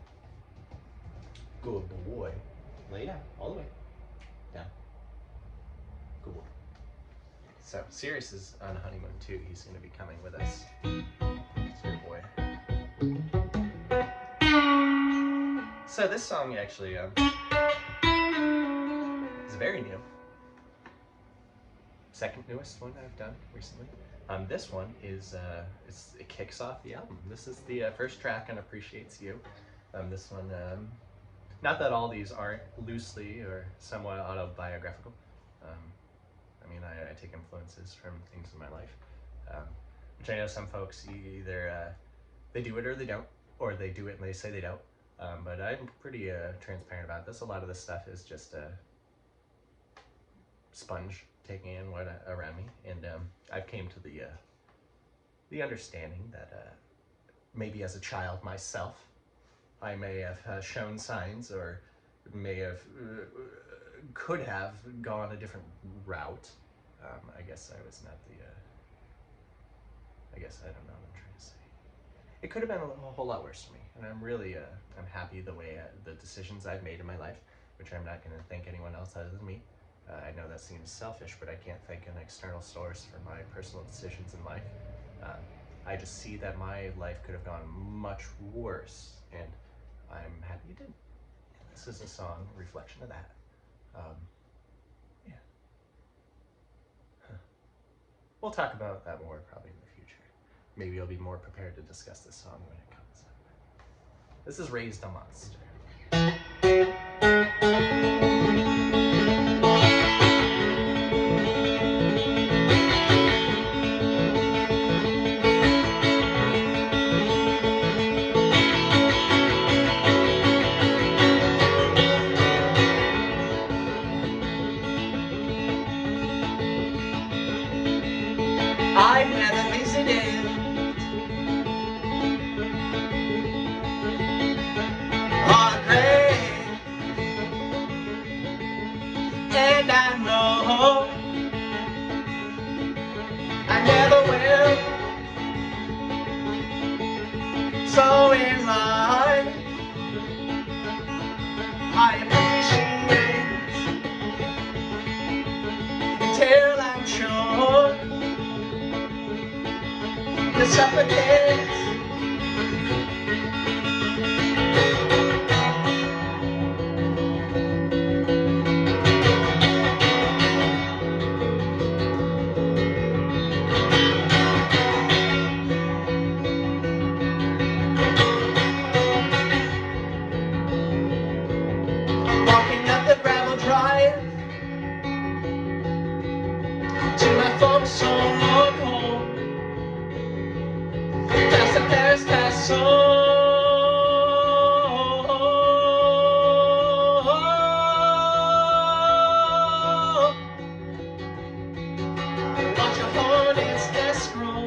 Good boy. Lay down, all the way. Down. Good boy. So, Sirius is on a honeymoon too. He's going to be coming with us. It's your boy. So this song actually is very new. Second newest one I've done recently. This one is, it kicks off the album. This is the first track on Appreciates You. This one, not that all these aren't loosely or somewhat autobiographical. I mean, I take influences from things in my life, which I know some folks either they do it or they don't, or they do it and they say they don't. But I'm pretty transparent about this. A lot of this stuff is just a sponge taking in what around me, and I've came to the understanding that maybe as a child myself, I may have shown signs or may have could have gone a different route. I guess I was not the I guess I don't know what I'm trying to say. It could have been a whole lot worse for me, and I'm really I'm happy the way the decisions I've made in my life, which I'm not going to thank anyone else other than me. I know that seems selfish, but I can't thank an external source for my personal decisions in life. I just see that my life could have gone much worse, and I'm happy it did. And this is a song, a reflection of that. Yeah. Huh. We'll talk about that more probably in the future. Maybe I'll be more prepared to discuss this song when it comes up. This is Raised a Monster. I had a lazy day, hard day, and I know I never will. So in life, I appreciate until I'm sure. The suffocates. Walking up the gravel drive to my folks' home. Past the Paris Castle, watch a hornet's nest grow.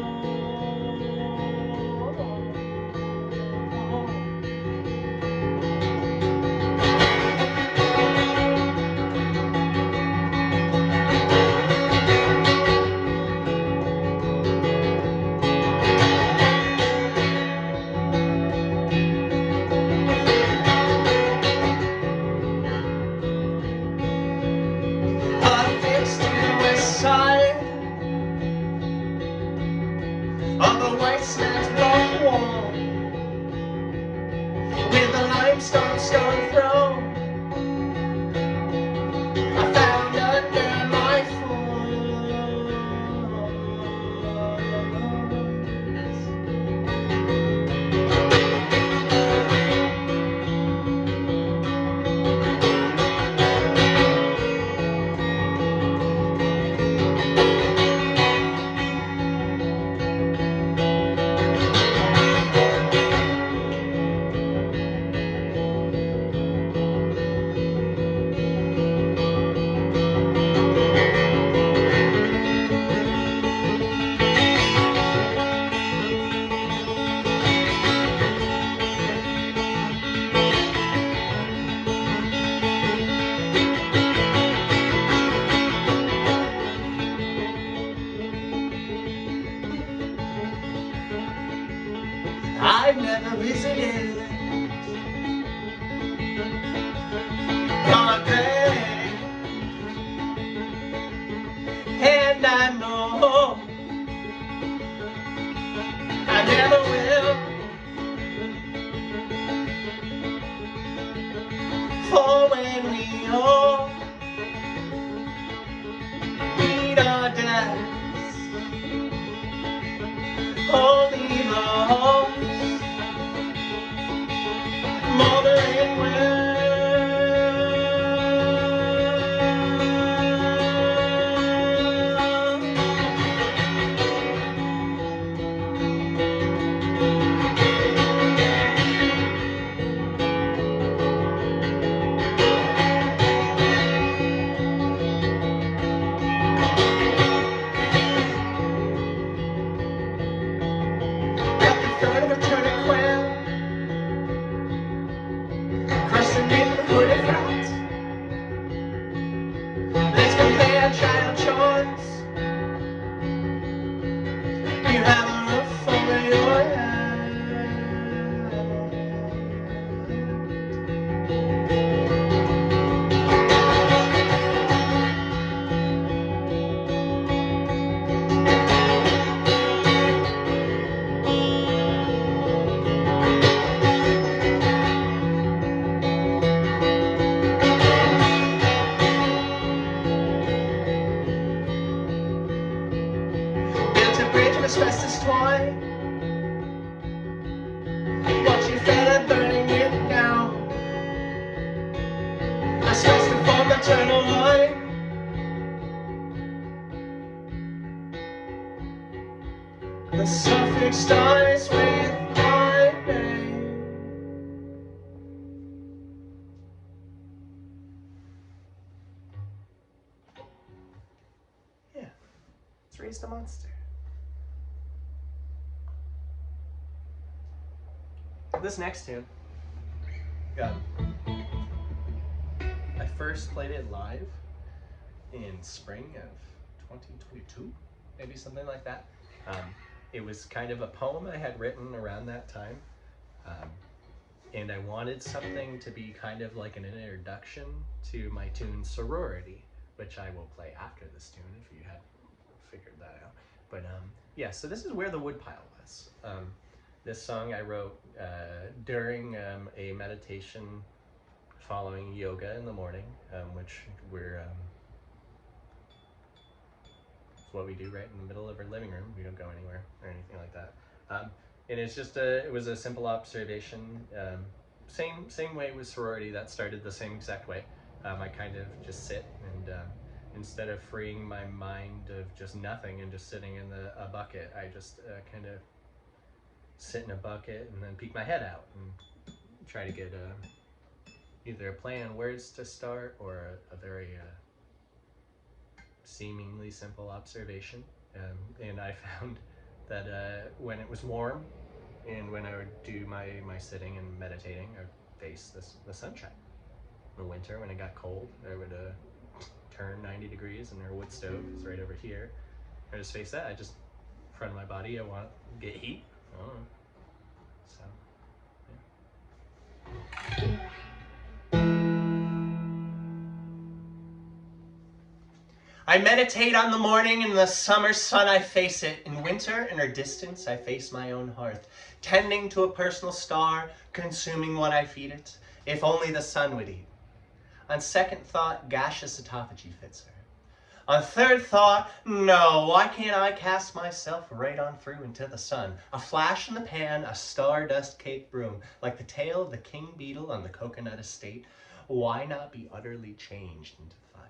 I've never visited. Corvidae, and I know I never will. For when we all meet our deaths, only lost, moldering well. Got the third of a turning quail, crescent in the hooded rat. Let's compare child choice. You have a roof over your head. Built a bridge of asbestos twine, watching fire burning it down. Asbestos formed the eternal line. The suffix dies with my name. Yeah, it's raised a monster. This next tune, I first played it live in spring of 2022, maybe something like that. It was kind of a poem I had written around that time, and I wanted something to be kind of like an introduction to my tune Sorority, which I will play after this tune if you had figured that out. But yeah, so this is where the woodpile was. This song I wrote during a meditation following yoga in the morning, which it's what we do right in the middle of our living room. We don't go anywhere or anything like that. And it's just it was a simple observation. Same way with sorority, that started the same exact way. I kind of just sit and instead of freeing my mind of just nothing and just sitting in a bucket, I just kind of sit in a bucket and then peek my head out and try to get either a play on words to start or a very seemingly simple observation. And I found that when it was warm and when I would do my sitting and meditating, I would face the sunshine. In the winter, when it got cold, I would turn 90 degrees and our wood stove is right over here. I just face that. I just, in front of my body, I want to get heat. I don't know. So, yeah. I meditate on the morning, in the summer sun I face it. In winter, in her distance, I face my own hearth, tending to a personal star, consuming what I feed it. If only the sun would eat. On second thought, gaseous autophagy fits her. On third thought, no, why can't I cast myself right on through into the sun? A flash in the pan, a stardust cake broom, like the tail of the king beetle on the coconut estate. Why not be utterly changed into fire?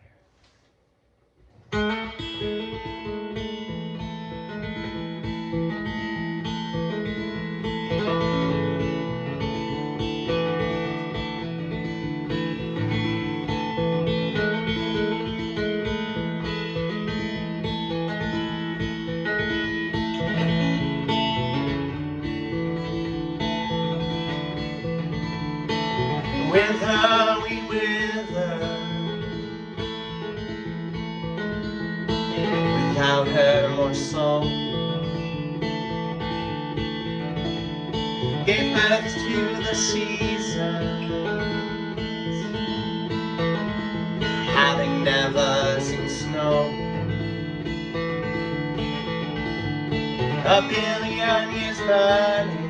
Wither, we wither, without her more soul. birth to the seasons, having never seen snow. A billion years burning,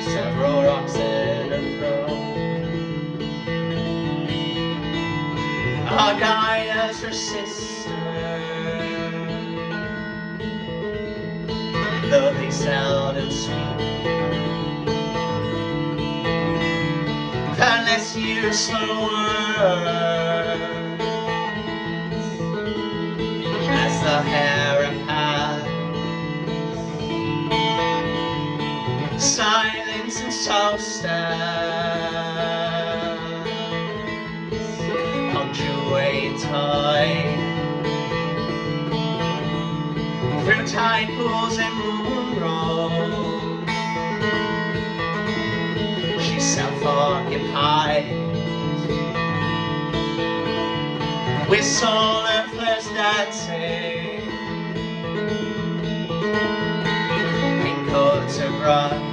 several rocks in a throw. Our Gaia's her sister, though they seldom speak. Unless you slow words as the hair pass, silence and solstice punctuate time. Through tide pools and moon roads, she's self-occupied with solar flares dancing in coats of brush.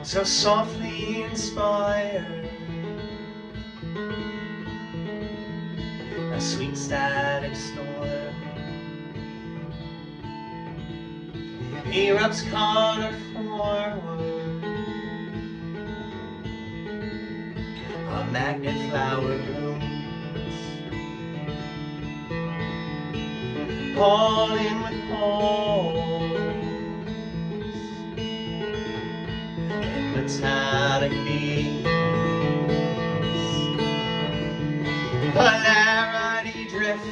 So softly inspired, a sweet static storm erupts color forward, a magnet flower blooms, falling with holes in metallic beams. Polarity drifting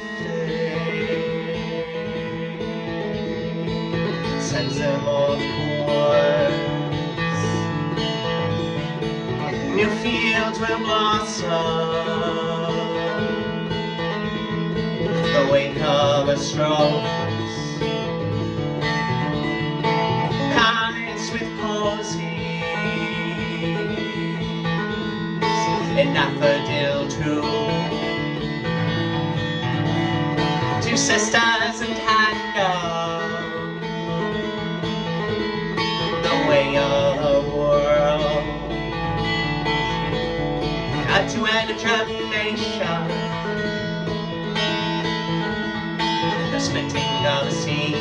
sends them off course. New fields will blossom, the wake of a strokes, nights with posies and daffodil too. Two sisters and tango, the way of the world. To end a determination, the splitting of the sea.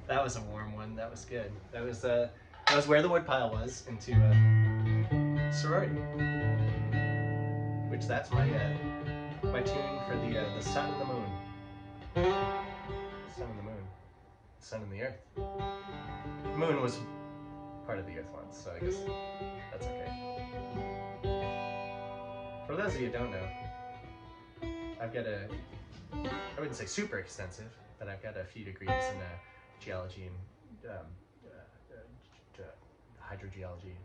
That was a warm one. That was good. That was where the woodpile was into sorority, which that's my tune for the sun and the moon, sun and the moon, sun and the earth. The moon was part of the earth once, so I guess that's okay. For those of you who don't know, I've got I wouldn't say super extensive, but I've got a few degrees in geology and hydrogeology,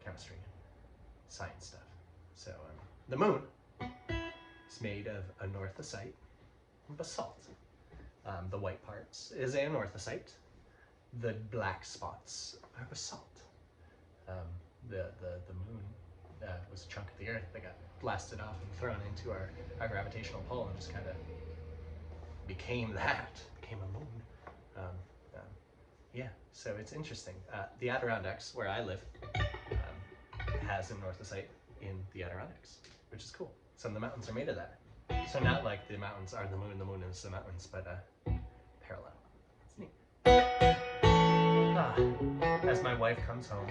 chemistry, science stuff. So the moon is made of anorthosite and basalt. The white parts is anorthosite. The black spots are basalt. the moon was a chunk of the Earth that got blasted off and thrown into our gravitational pull and just kind of became a moon. Yeah, so it's interesting. The Adirondacks, where I live, has an orthosite in the Adirondacks, which is cool. Some of the mountains are made of that. So not like the mountains are the moon is the mountains, but parallel. It's neat. As my wife comes home.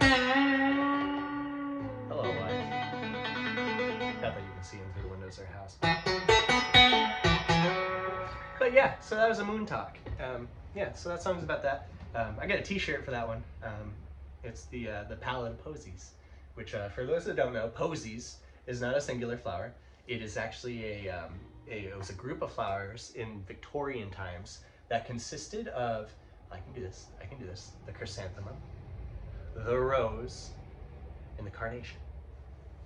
Hello, wife. Not that you can see in through the windows of her house. But yeah, so that was a moon talk. Yeah, so that song's about that. I got a t-shirt for that one. It's the Pallid Posies, which for those that don't know, posies is not a singular flower. It is actually it was a group of flowers in Victorian times that consisted of, I can do this, the chrysanthemum, the rose, and the carnation.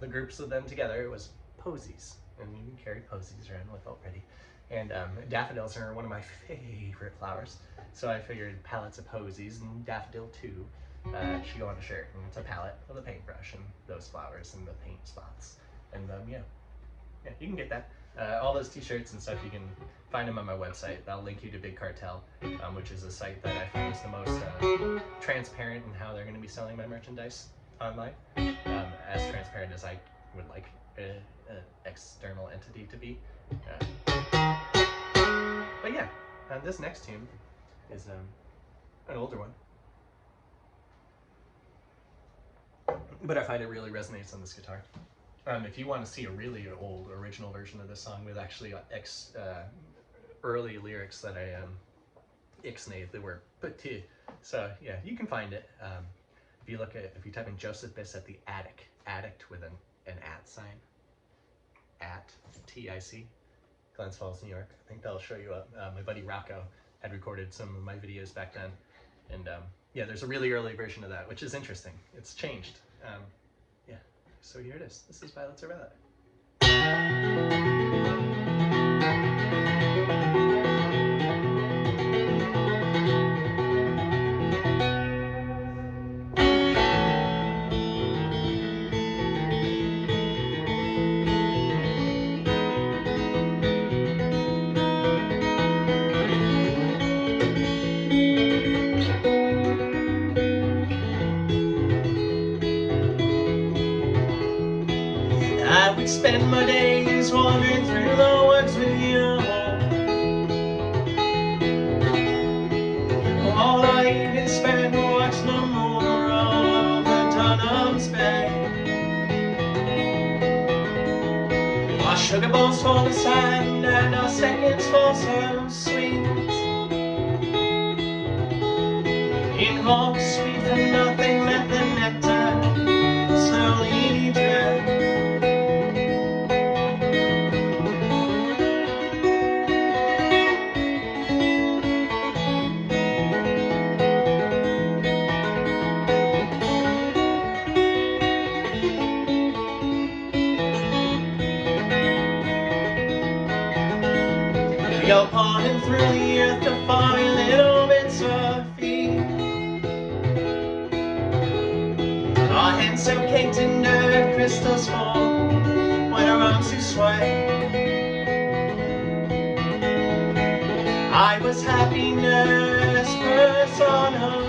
The groups of them together was posies, and you can carry posies around with already. And daffodils are one of my favorite flowers, so I figured pallets of posies and daffodil too should go on a shirt. And it's a palette with a paintbrush and those flowers and the paint spots. And yeah, you can get that. All those t-shirts and stuff, you can find them on my website. I'll link you to Big Cartel, which is a site that I find is the most transparent in how they're going to be selling my merchandise online. As transparent as I would like an external entity to be. But yeah, this next tune is an older one. But I find it really resonates on this guitar. If you want to see a really old original version of this song with actually early lyrics that I ixnayed, they were petit. So yeah, you can find it. If you type in Joseph Bissett, the addict with an at sign, at TIC, Glens Falls, New York. I think that'll show you up. My buddy Rocco had recorded some of my videos back then, and yeah, there's a really early version of that, which is interesting. It's changed. Yeah, so here it is. This is Violets Are Violet. I would spend my days wandering through the woods with you. All I even spent watching the moon roll over Dunham's Bay. Our sugar bowls full of sand and our seconds fall so sweet. In hopes we for nothing let the nectar slowly drip. We go pawing through the earth to find little bits of feet. Our hands so caked in dirt, crystals fall when our arms do sway. I was happiness personified.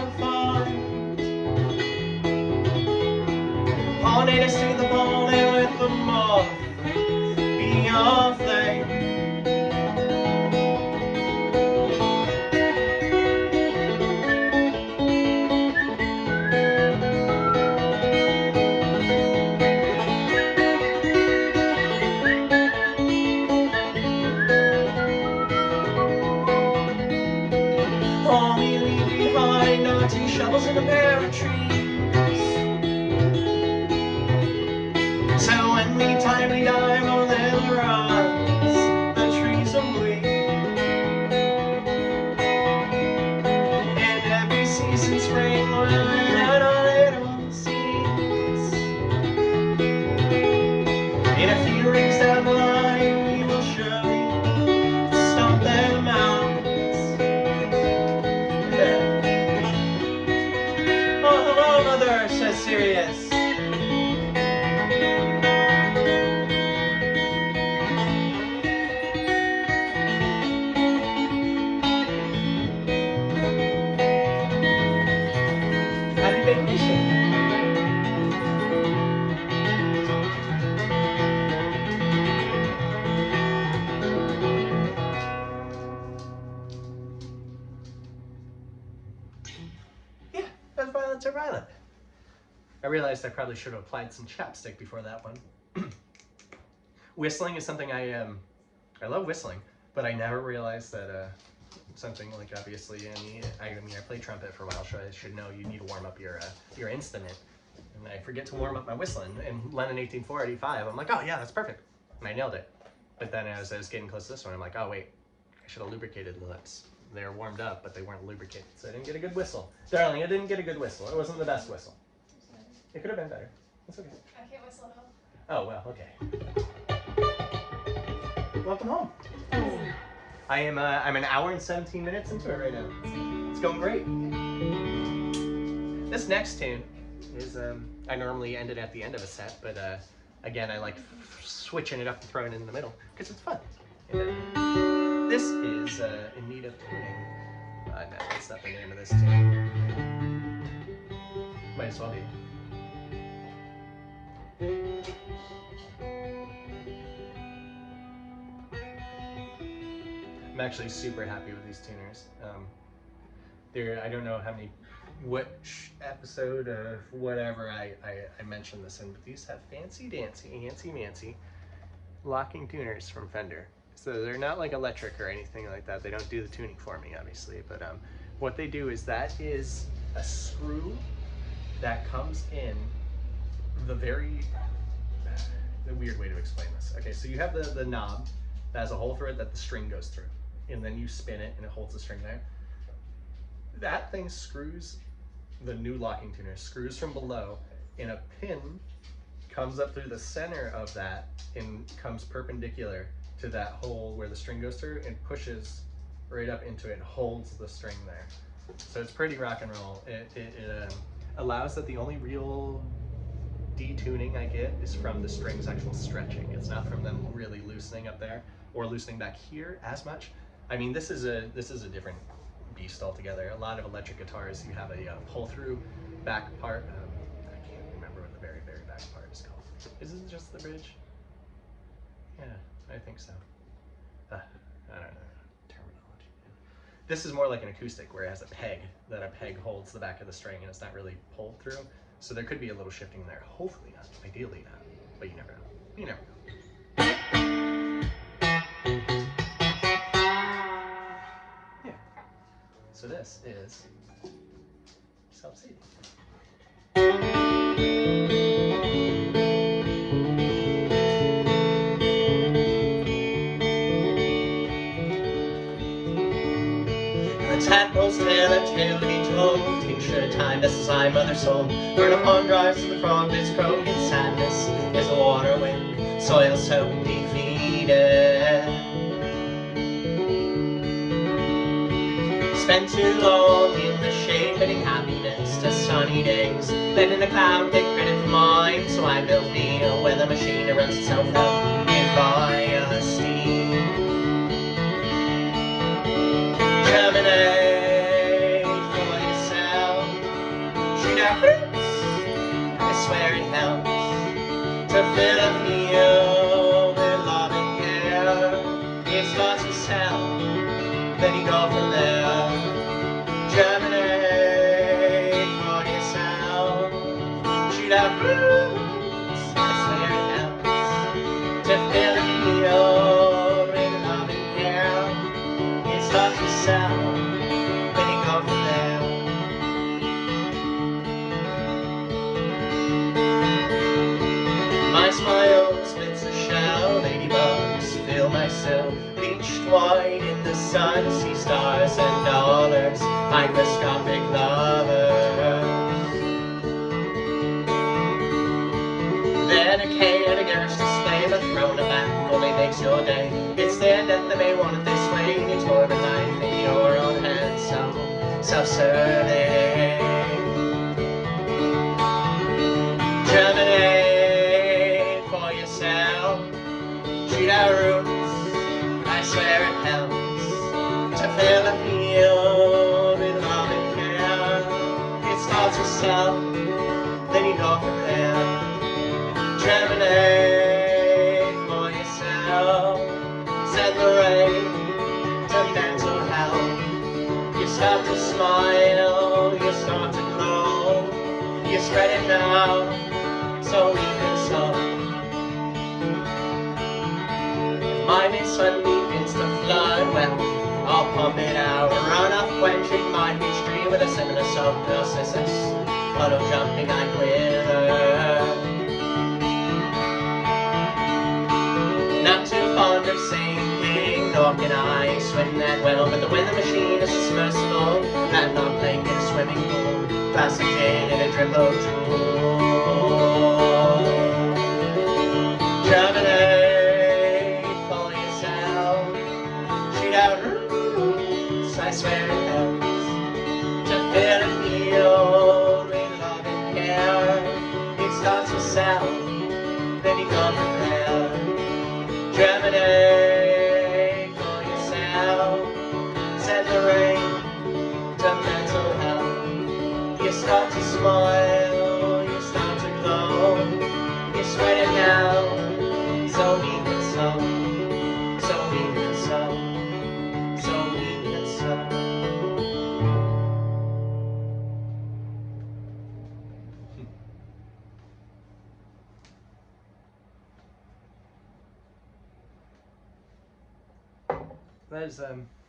Pollinators to the pole and with the moth be your flame. All we leave behind are 2 shovels and a pair of trees. So when we time we I realized I probably should have applied some chapstick before that one. Whistling is something I love whistling, but I never realized that something like, obviously, I played trumpet for a while, so I should know you need to warm up your instrument. And I forget to warm up my whistling. And Lennon 18485, I'm like, oh yeah, that's perfect. And I nailed it. But then as I was getting close to this one, I'm like, oh wait, I should have lubricated the lips. They were warmed up, but they weren't lubricated, so I didn't get a good whistle. Darling, I didn't get a good whistle. It wasn't the best whistle. It could have been better. It's okay. I can't whistle at Oh, all. well, okay. Welcome home. I'm an hour and 17 minutes into it right now. It's going great. This next tune is, I normally end it at the end of a set, but again, I like switching it up and throwing it in the middle, because it's fun. And, this is In Need of Tuning. No, that's not the name of this tune. Might as well be. I'm actually super happy with these tuners. I don't know which episode of whatever I mentioned this in, but these have fancy mancy locking tuners from Fender. So they're not like electric or anything like that. They don't do the tuning for me, obviously, but what they do is that is a screw that comes in the weird way to explain this. Okay, so you have the knob that has a hole through it that the string goes through, and then you spin it and it holds the string there. That thing screws, the new locking tuner screws from below, and a pin comes up through the center of that and comes perpendicular to that hole where the string goes through and pushes right up into it and holds the string there. So it's pretty rock and roll. It allows that the only real detuning I get is from the strings actual stretching. It's not from them really loosening up there or loosening back here as much. I mean, this is a different beast altogether. A lot of electric guitars, you have a pull-through back part. I can't remember what the very back part is called. Is it just the bridge? Yeah, I think so. I don't know terminology. This is more like an acoustic where it has a peg, that a peg holds the back of the string and it's not really pulled through. So there could be a little shifting there. Hopefully not, ideally not, but you never know. You never know. Yeah. So this is self-seating. The tadpole's tale, a tale to be told. Tincture time, this is my mother's soul. Burn upon drives to the frog that's croak. In sadness is the water wind, soil so defeated. Spent too long in the shade, bidding happiness to sunny days. Letting the cloud take credit for mine, so I built me a weather machine that runs itself out in my esteem. Germinate for yourself. Shoot out fruits, I swear it helps to fill a field with love and care. It starts with self, then you go from there. Germinate for yourself. Shoot out fruits, I swear it helps to fill a field with love and care. It starts with self, then you go from there. My smile splits the shell, ladybugs fill my sill. Bleached white in the sun, sea stars and dollars, microscopic lovers. Their decay at a garish display, but thrown back only makes your day. It's their death that may want it this way, and you tore the life in your own hands, so self-serving. Germinate for yourself. Shoot out roots, I swear it helps to fill a field with love and care. It starts with self, then you go from there. Germinate for yourself. Send the rain to mental health. You start to smile, you start to glow. You spread it now of narcissus, puddle jumping I quiver. Not too fond of sinking, nor can I swim that well, but the weather machine is submersible, landlocked lake in a swimming pool, glass of gin and a drip of drool. Germinate for yourself, shoot out roots, I swear it helps to fill a field with love and care. It starts with self, then you come prepare. Germinate for yourself, send the rain to mental health. You start to smile, you start to glow, you're sweating now, so weak and so weak and so weak and so.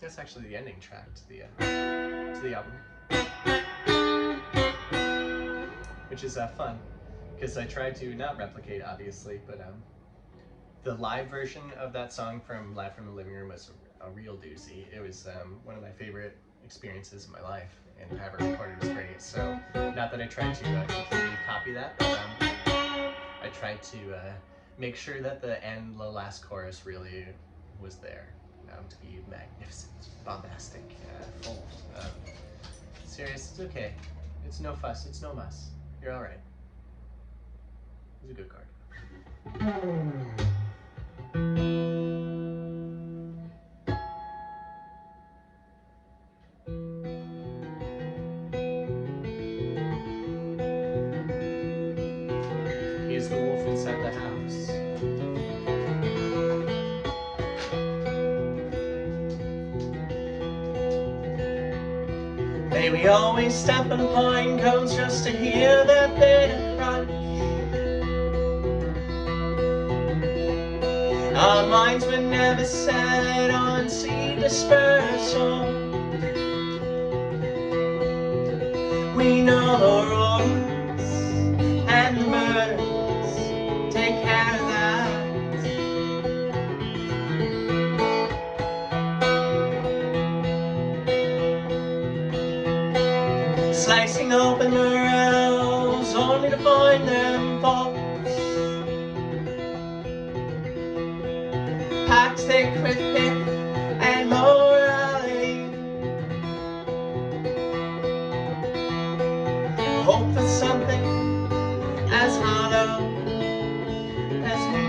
That's actually the ending track to the album, which is fun because I tried to not replicate, obviously, but the live version of that song from Live from the Living Room was a real doozy. It was one of my favorite experiences in my life, and to have it recorded was great. So not that I tried to completely copy that, but I tried to make sure that the last chorus really was there. To be magnificent, bombastic, full. Serious, it's okay. It's no fuss, it's no muss. You're alright. It's a good card. He's the wolf inside the house. May we always step on pine cones just to hear that bitter crunch. Our minds were never set on seed dispersal. We know the rodents and the birds take care of that. Slicing open morels only to find them false, packed thick with pith and morality. Hope for something as hollow as me.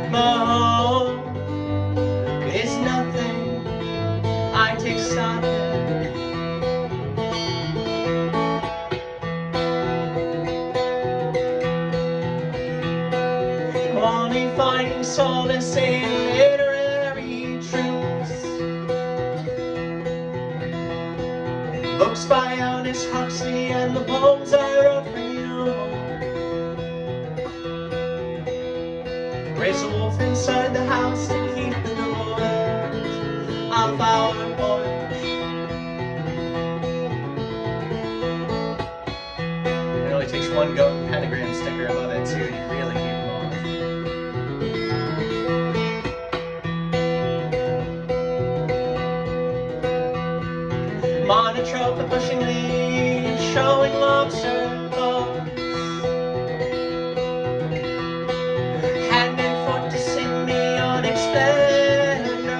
My hope is nothing I take stock in. Only finding solace in literary truths. Books by Aldous Huxley and the poems I wrote for you. Raise a wolf inside the house to keep the noise off our porch. It only takes one goat and pentagram sticker above it too to really keep them off. Monotrope of pushing leaves, showing lobster claws. Hand and foot to symbiotic splendor.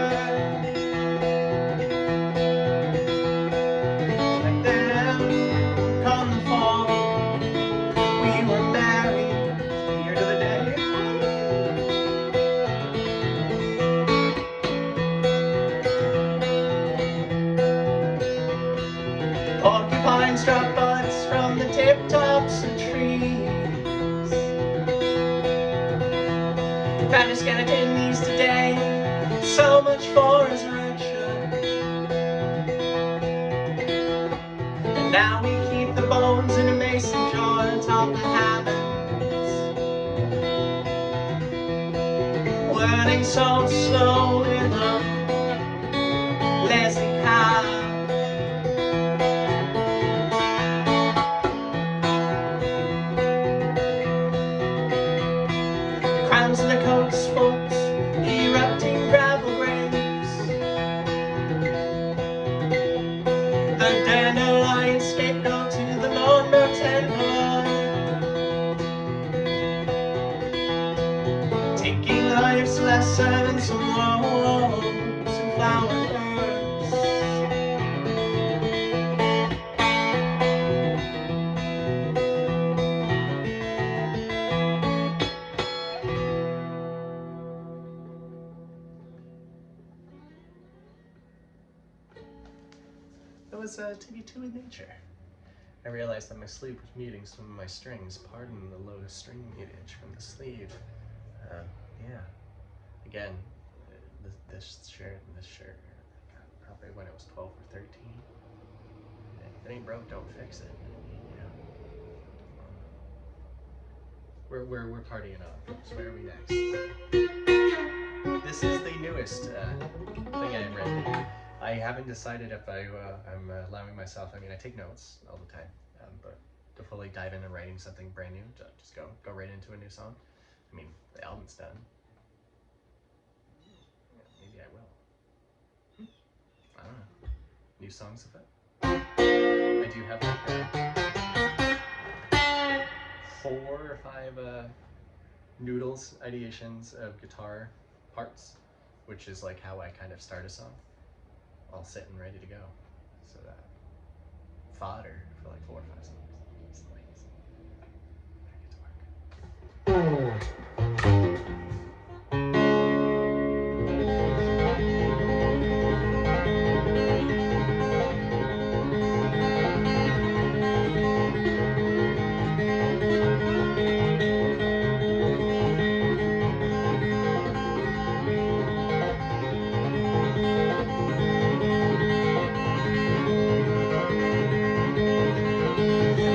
Like them, come the fall, we were married here to the day. Porcupines drop buds from the tip tops of trees. Found a skeleton these today, so much for resurrection. And now we keep the bones in a mason jar atop the habits, whirling so slow with a Leslie was to be too in nature. I realized that my sleeve was muting some of my strings. Pardon the low string mutage from the sleeve. Yeah. Again, this shirt and this shirt, probably when it was 12 or 13. If it ain't broke, don't fix it. Yeah. We're partying on. So where are we next? This is the newest thing I've written. I haven't decided if I'm allowing myself. I mean, I take notes all the time, but to fully dive into writing something brand new, just go right into a new song. I mean, the album's done. Yeah, maybe I will. I don't know. New songs of it. I do have like 4 or 5 noodles ideations of guitar parts, which is like how I kind of start a song. All set and ready to go. So that fodder for like 4 or 5 songs. It's nice. Better get to work.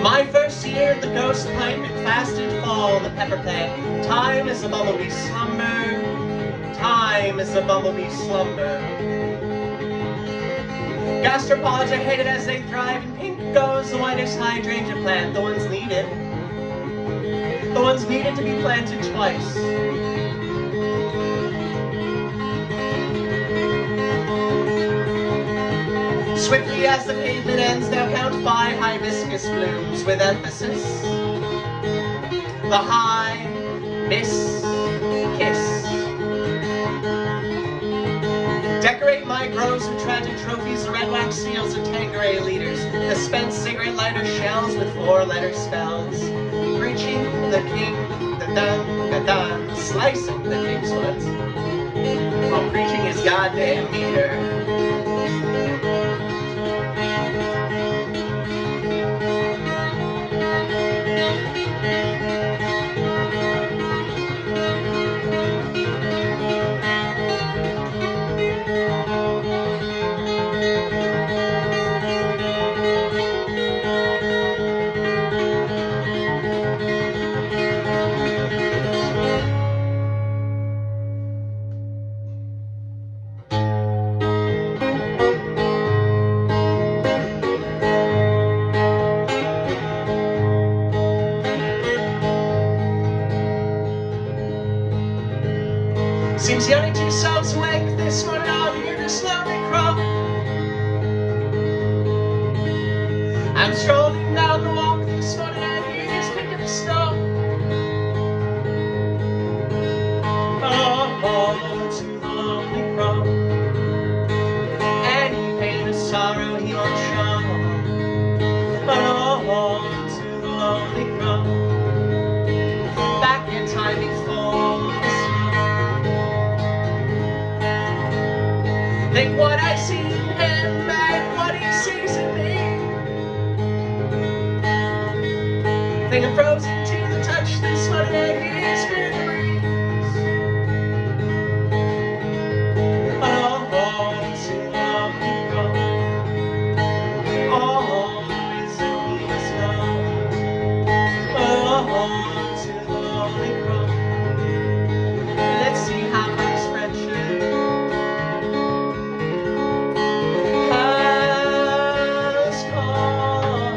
My first year at the ghost pipe, it fasted fall, the pepper plant. Time is a bumblebee slumber. Time is a bumblebee slumber. Gastropods are hated as they thrive, and pink goes the whitest hydrangea plant. The ones needed to be planted twice. Swiftly as the pavement ends, now count 5 hibiscus blooms with emphasis. The high miss kiss. Decorate my groves with tragic trophies, the red wax seals of Tanqueray leaders, the spent cigarette lighter shells with 4-letter spells. Preaching the king, the dun, slicing the king's foot, while preaching his goddamn meter. Seems the only 2 souls awake this morning out here to slowly crawl. I'm strolling down the walk this morning and he's picking the snow. Oh, to the lonely crow. Any pain or sorrow he won't show. Oh, to the lonely crow. Back in time before the snow. Think what I see in him and what he sees in me. Think I'm frozen to the touch this one and his memories. Oh, to the lonely crow. Oh, isn't he the snow? Oh, to the lonely crow. Let's see how his friendship has gone.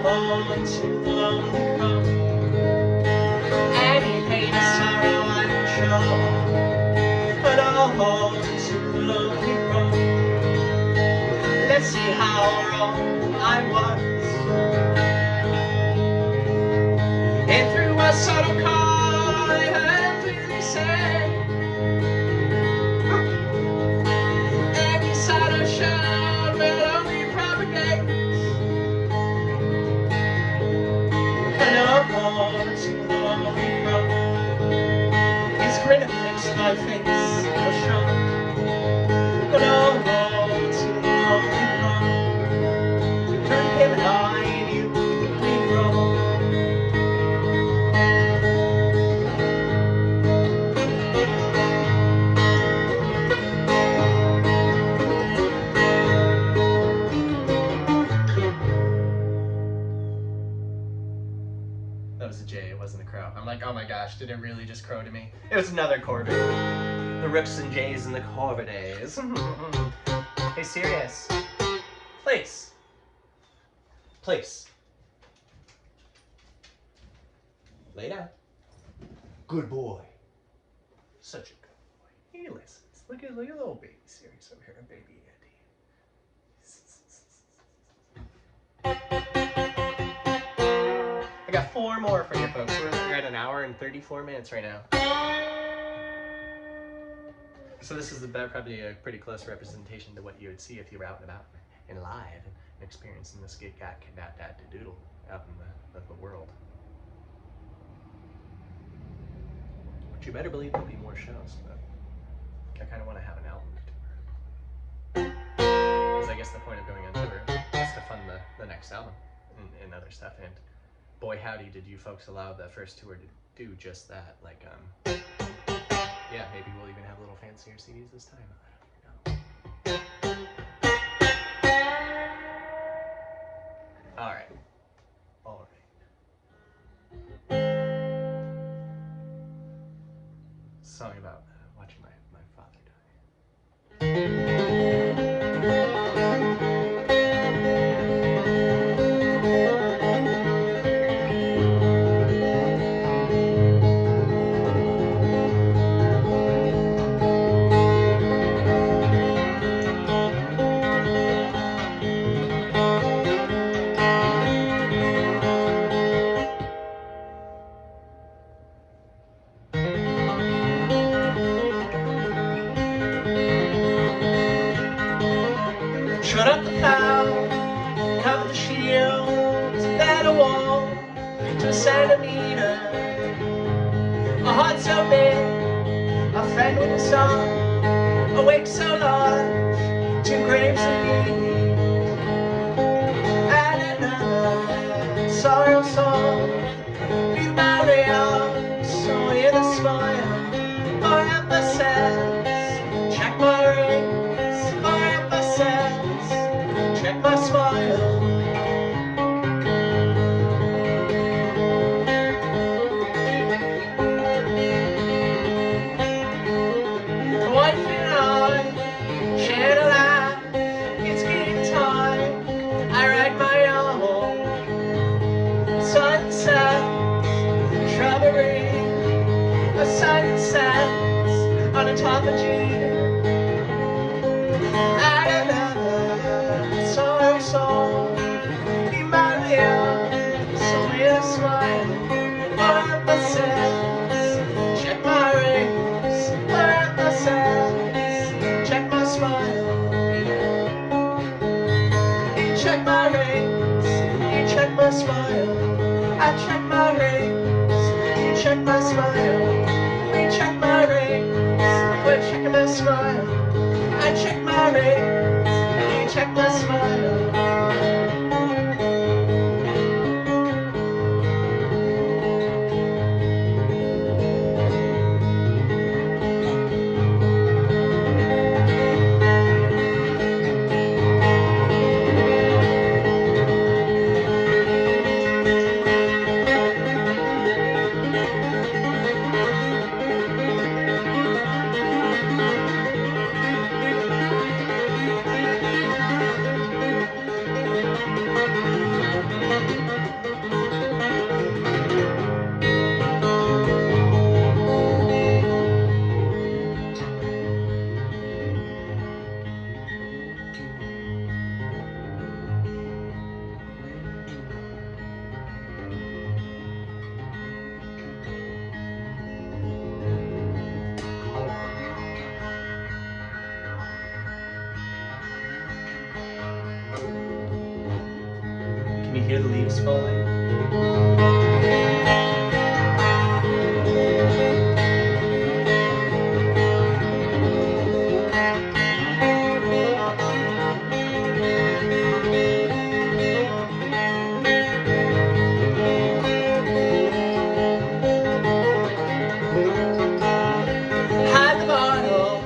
home to the lonely crow. Any pain or sorrow I'm sure, but oh home to the lonely crow. Let's see how wrong I was. And through a subtle call I heard clearly say, any side of shout will only propagate. And no more to the lonely crow. His grin affixed my face was shown. But no more to the lonely crow. Turn him high and you we grow. That was a J, it wasn't a crow. I'm like, oh my gosh, did it really just crow to me? It was another corvidae. The rips and J's and the corvidaes. Hey, Sirius. Place. Place. Lay down. Good boy. Such a good boy. He listens. Look at little baby Sirius over here, baby Andy. I got 4 more for you folks. We're at an hour and 34 minutes right now. So this is probably a pretty close representation to what you would see if you were out and about and live and experiencing this gig got doodle out in the world. But you better believe there'll be more shows. But I kind of want to have an album tour. Because I guess the point of going on tour is to fund the next album and other stuff. And boy howdy did you folks allow the first tour to do just that. Like yeah, maybe we'll even have a little fancier CDs this time. I don't know. All right. Song about watching my father die. Shut up the plow, cover the shields, that a wall to a centimeter. A heart so big, a friend with a song, a wake so large, 2 graves of need. And another sorrow song, be my real, so hear the smile, for emphasis, check my rings, for emphasis. Check my smile. The wife and I shared a laugh. It's getting time. I write my own sunset, shrubbery, a sunset on autophagy. Song, be my real, so hear the smile, for emphasis, check my rings, for emphasis, check my smile. You check my rings, you check my smile, I check my rings, you check my smile, we check my rings, we're checking my smile, I check my rings, you check my smile. hear the leaves falling? Hide the bottle,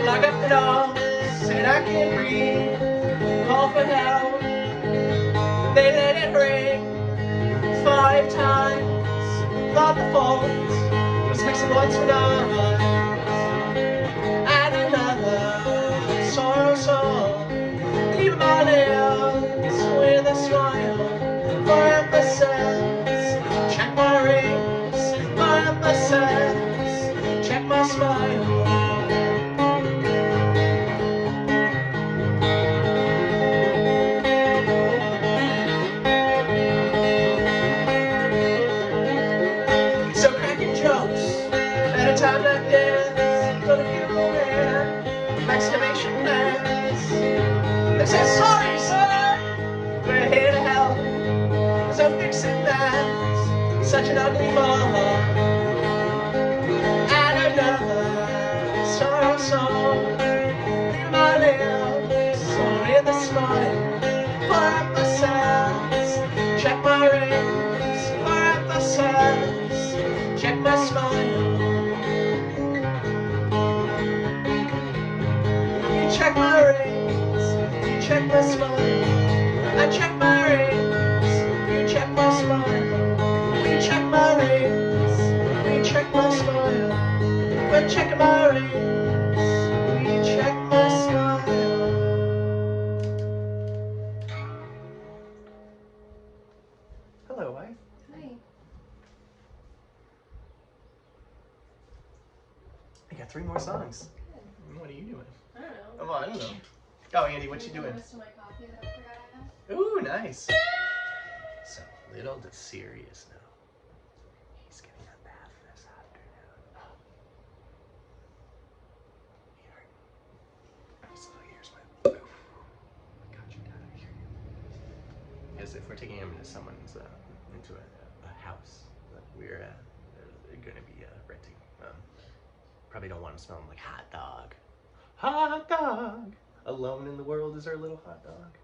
lock up the door, said I can't breathe, call for help. They let it ring 5 times, thought the fault was mixing once with ours. And another sorrow song, leave my lips with a smile for emphasis. Check my rings for emphasis. Check my smile. So cracking jokes at a time like this, but if you're aware, exclamation plans. They say, sorry sir, we're here to help. So fixing that, such an ugly mom. And another sorrow song, leave my lips with a smile for emphasis. Check my rings for emphasis. Check my smile. You check my rings, you check my smile. I check my rings, you check my smile. We check my rings, we check my smile. We're checking my rings, we check my smile. Hello, wife. Hi. I got 3 more songs. Good. What are you doing? I don't know. Oh, I don't know. Oh, Andy, what you doing? The rest of my coffee that I forgot I had. Ooh, nice. So, little to serious now. He's getting a bath this afternoon. Here. So here's my. I got you, Dad. I hear you. Because if we're taking him into someone's, into a house that we're going to be renting, probably don't want to smell him like hot dog. Hot dog! Alone in the world is our little hot dog.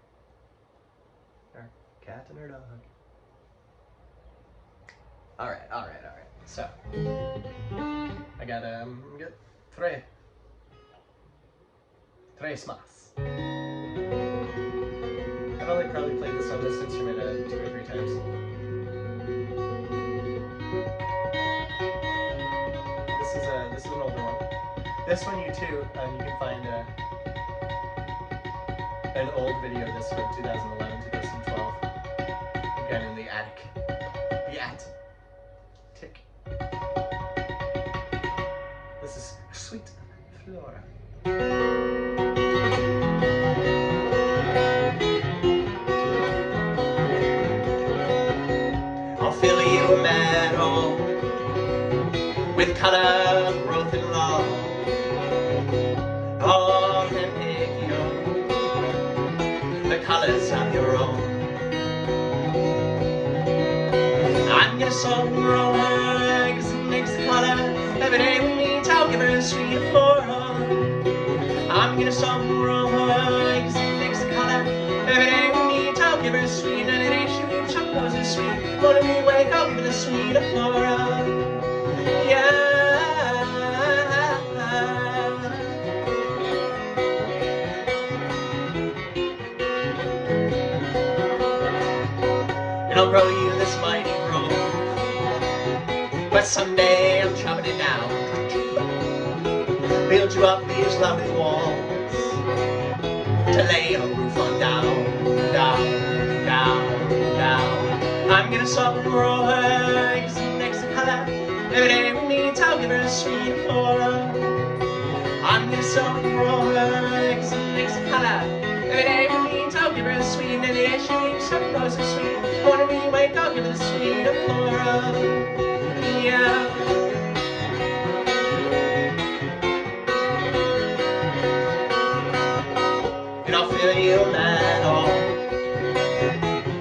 Our cat and our dog. Alright. So, I got, tres más. I've only probably played this on this instrument 2 or 3 times. This is an older one. This one you can find an old video of this from 2011, 2012. Again in the attic. The attic. This is Sweet Flora. I'll fill you meadow with color, growth and love. All can pick you the colors of your own. I'm gonna sow roller, cause it makes the color. Every day we meet, I'll give her a sweet flora. I'm gonna sow roller, cause it makes the color. Every day we meet, I'll give her a sweet. And every day she weeps, she knows it's sweet. Morning we wake, I'll give her the sweet flora. Yeah. And I'll grow you this mighty grove, but someday I'm chopping it down. Build you up these lovely walls to lay a roof on down. I'm gonna sow and grow her, cause it makes the color. Every day we meet, I'll give her a sweet flora. I'm gonna sow and grow her, cause it makes the color. Every day we meet, I'll give her a sweet. And the day she weeps, some knows it's sweet. Morning we wake, I'll give her the sweet flora. Yeah. And I'll fill you meadow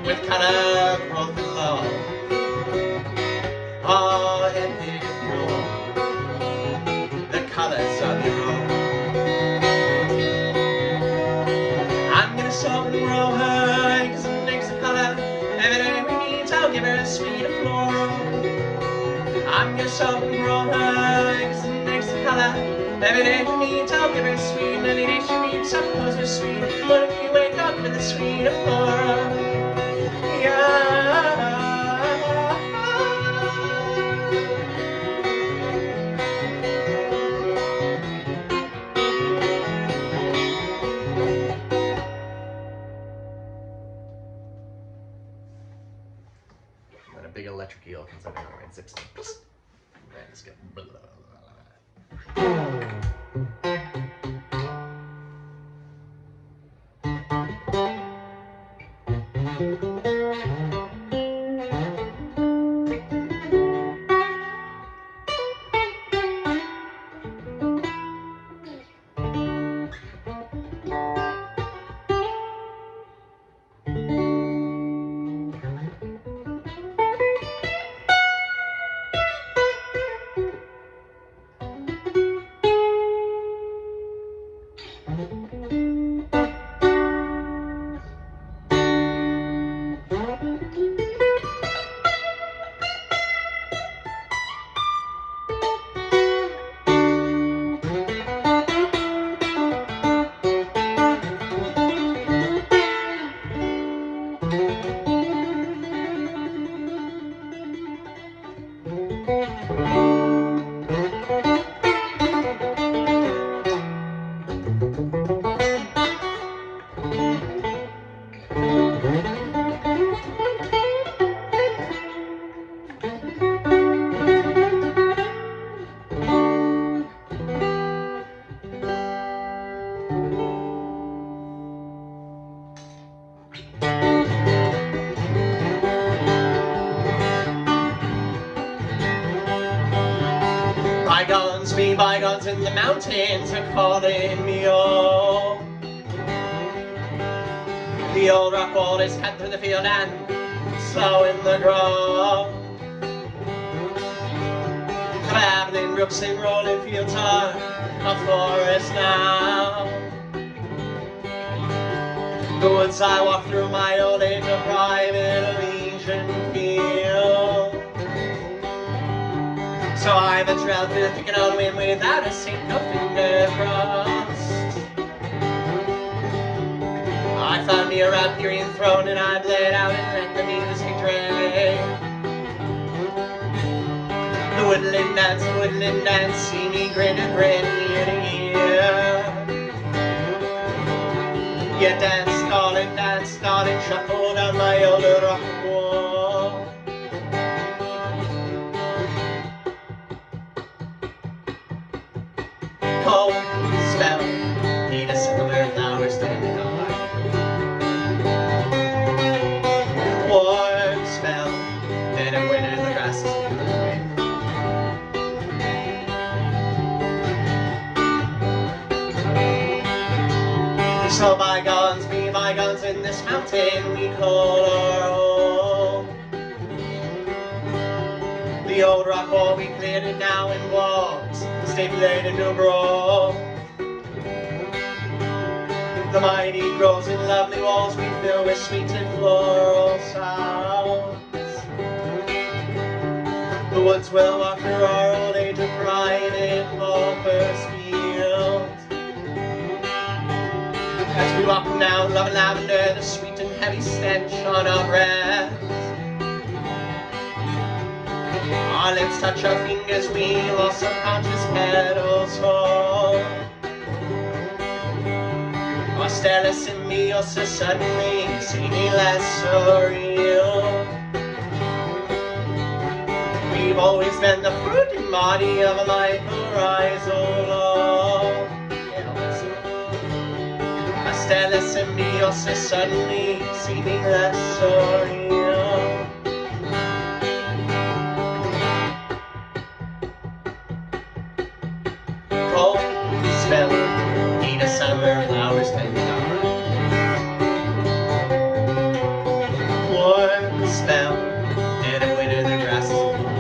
with color. sweet flora. I'm your shopping brother, it's the next color. Every day she needs, I'll give her sweet. Every day she needs, some clothes are sweet. But if you wake up with a sweet flora, yeah. And a big electric eel comes out of nowhere and zips me. Right, let's go. Bygones be bygones, and the mountains are calling me home. The old rock wall is cut through the field and slow in the ground. The babbling brooks and rolling fields are a forest now. The woods I walk through my old age are private Elysian field. So I venture out through the thick and old wind without a single finger crossed. I found me a Riparian throne and I bled out and let the music drag. The woodland dance, see me grin and grin year to year. You danced on and shuffled on my old rock wall. Cold spell, need a summer flower standing on. Warm spell, then in winter the grass is green. So bygones be bygones, in this mountain we call our home. The old rock wall we cleared it now in walls, stipulated no brawl. The mighty groves and lovely walls we fill with sweet and floral sounds. The woods will walk through our old age of pride in Pauper's field. As we walk down love and lavender, the sweet and heavy stench on our breath. Our lips touch our fingers, we lost subconscious petals fall. Our stellar symbiosis suddenly seeming less surreal. We've always been the fruit and body of a mycorrhizal law. Our stellar symbiosis suddenly seeming less surreal. Cold spell, need a summer flowers tend on. Warm spell, and in winter the grass is green.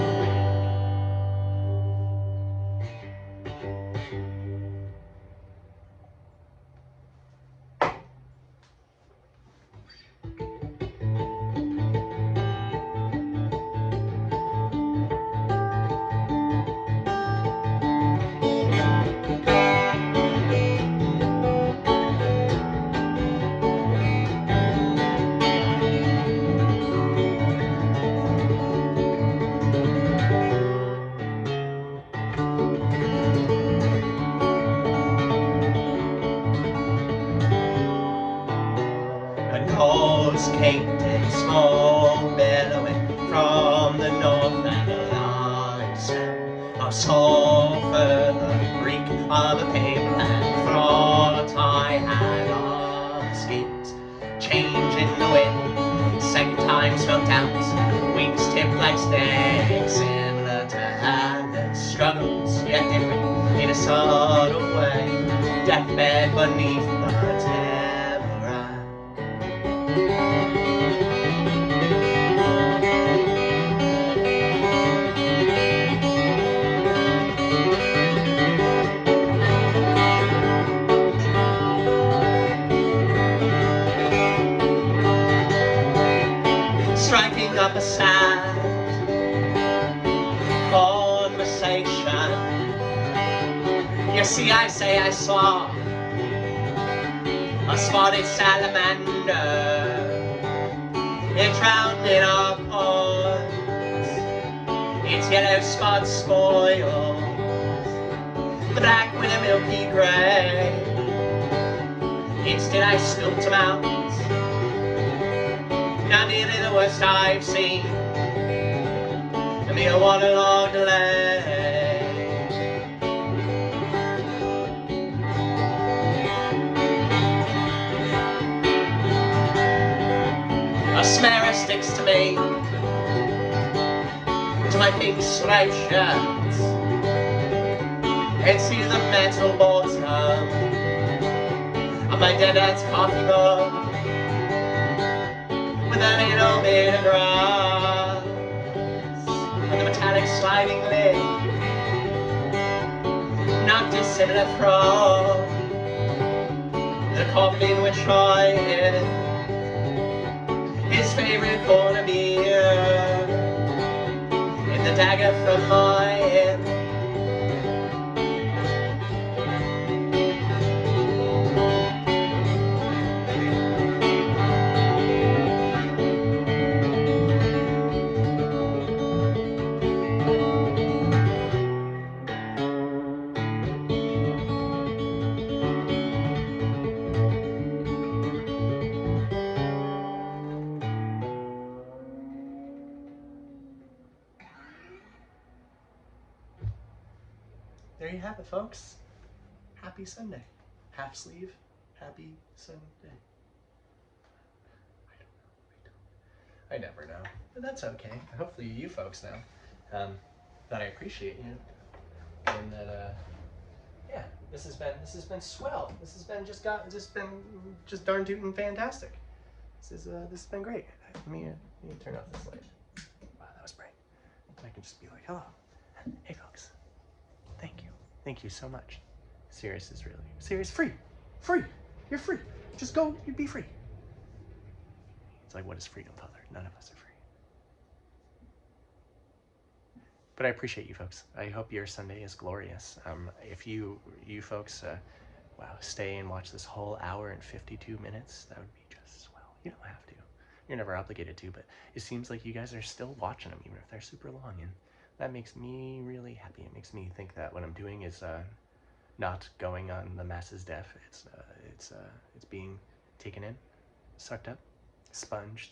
painted smoke billowing from the north, and a light smell of sulphur, the reek of a paper and fraught. I had escaped change in the wind, second time smoked out, wings tipped like sticks, similar to Hannah's struggles, yet different in a subtle way, deathbed beneath the tamarack. Striking up a sad conversation. You see, I say I saw a spotted salamander. It drowned in our pond. Its yellow spots spoiled, the black with a milky grey. Instead I scooped them out. Not nearly the worst I've seen. A mere waterlogged delay. A smear sticks to me, to my pink striped shirts, and see the metal bottom of my dead aunt's coffee mug, with a little bit of grass on the metallic sliding lid, not dissimilar from the coffin which I hid. His favorite corner beer in the dagger from my hip. There you have it, folks. Happy Sunday. Half sleeve, happy Sunday. I never know, but that's okay. Hopefully you folks know that I appreciate you, and that yeah, this has been swell. This has been just darn tootin' fantastic. This has been great. Let me turn off this light. Wow, that was bright. I can just be like, hello, hey folks. Thank you so much. Sirius is really, Sirius, free. You're free. Just go, you'd be free. It's like, what is freedom, Father? None of us are free. But I appreciate you folks. I hope your Sunday is glorious. If you folks, wow, stay and watch this whole hour and 52 minutes, that would be just swell. You don't have to. You're never obligated to, but it seems like you guys are still watching them, even if they're super long, and that makes me really happy. It makes me think that what I'm doing is not going on the masses deaf. It's being taken in, sucked up, sponged,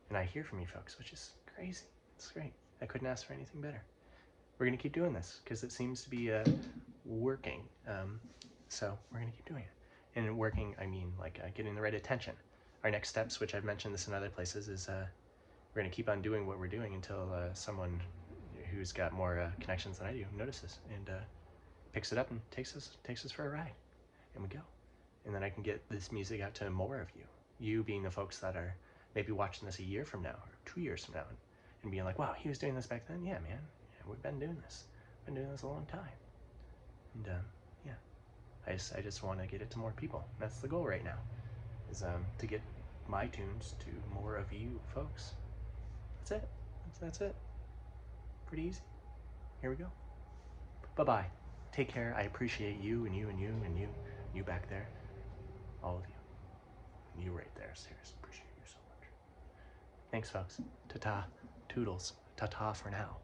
and I hear from you folks, which is crazy. It's great. I couldn't ask for anything better. We're gonna keep doing this because it seems to be working. So we're gonna keep doing it. And working, I mean like getting the right attention. Our next steps, which I've mentioned this in other places, is we're gonna keep on doing what we're doing until someone who's got more connections than I do notices and picks it up and takes us for a ride, and we go. And then I can get this music out to more of you. You being the folks that are maybe watching this a year from now or 2 years from now, and being like, wow, he was doing this back then. Yeah, man. Yeah, we've been doing this. Been doing this a long time. And yeah, I just want to get it to more people. That's the goal right now, is to get my tunes to more of you folks. That's it. That's it. Pretty easy. Here we go. Bye-bye. Take care. I appreciate you and you and you and you back there. All of you. And you right there. Seriously, appreciate you so much. Thanks, folks. Ta-ta. Toodles. Ta-ta for now.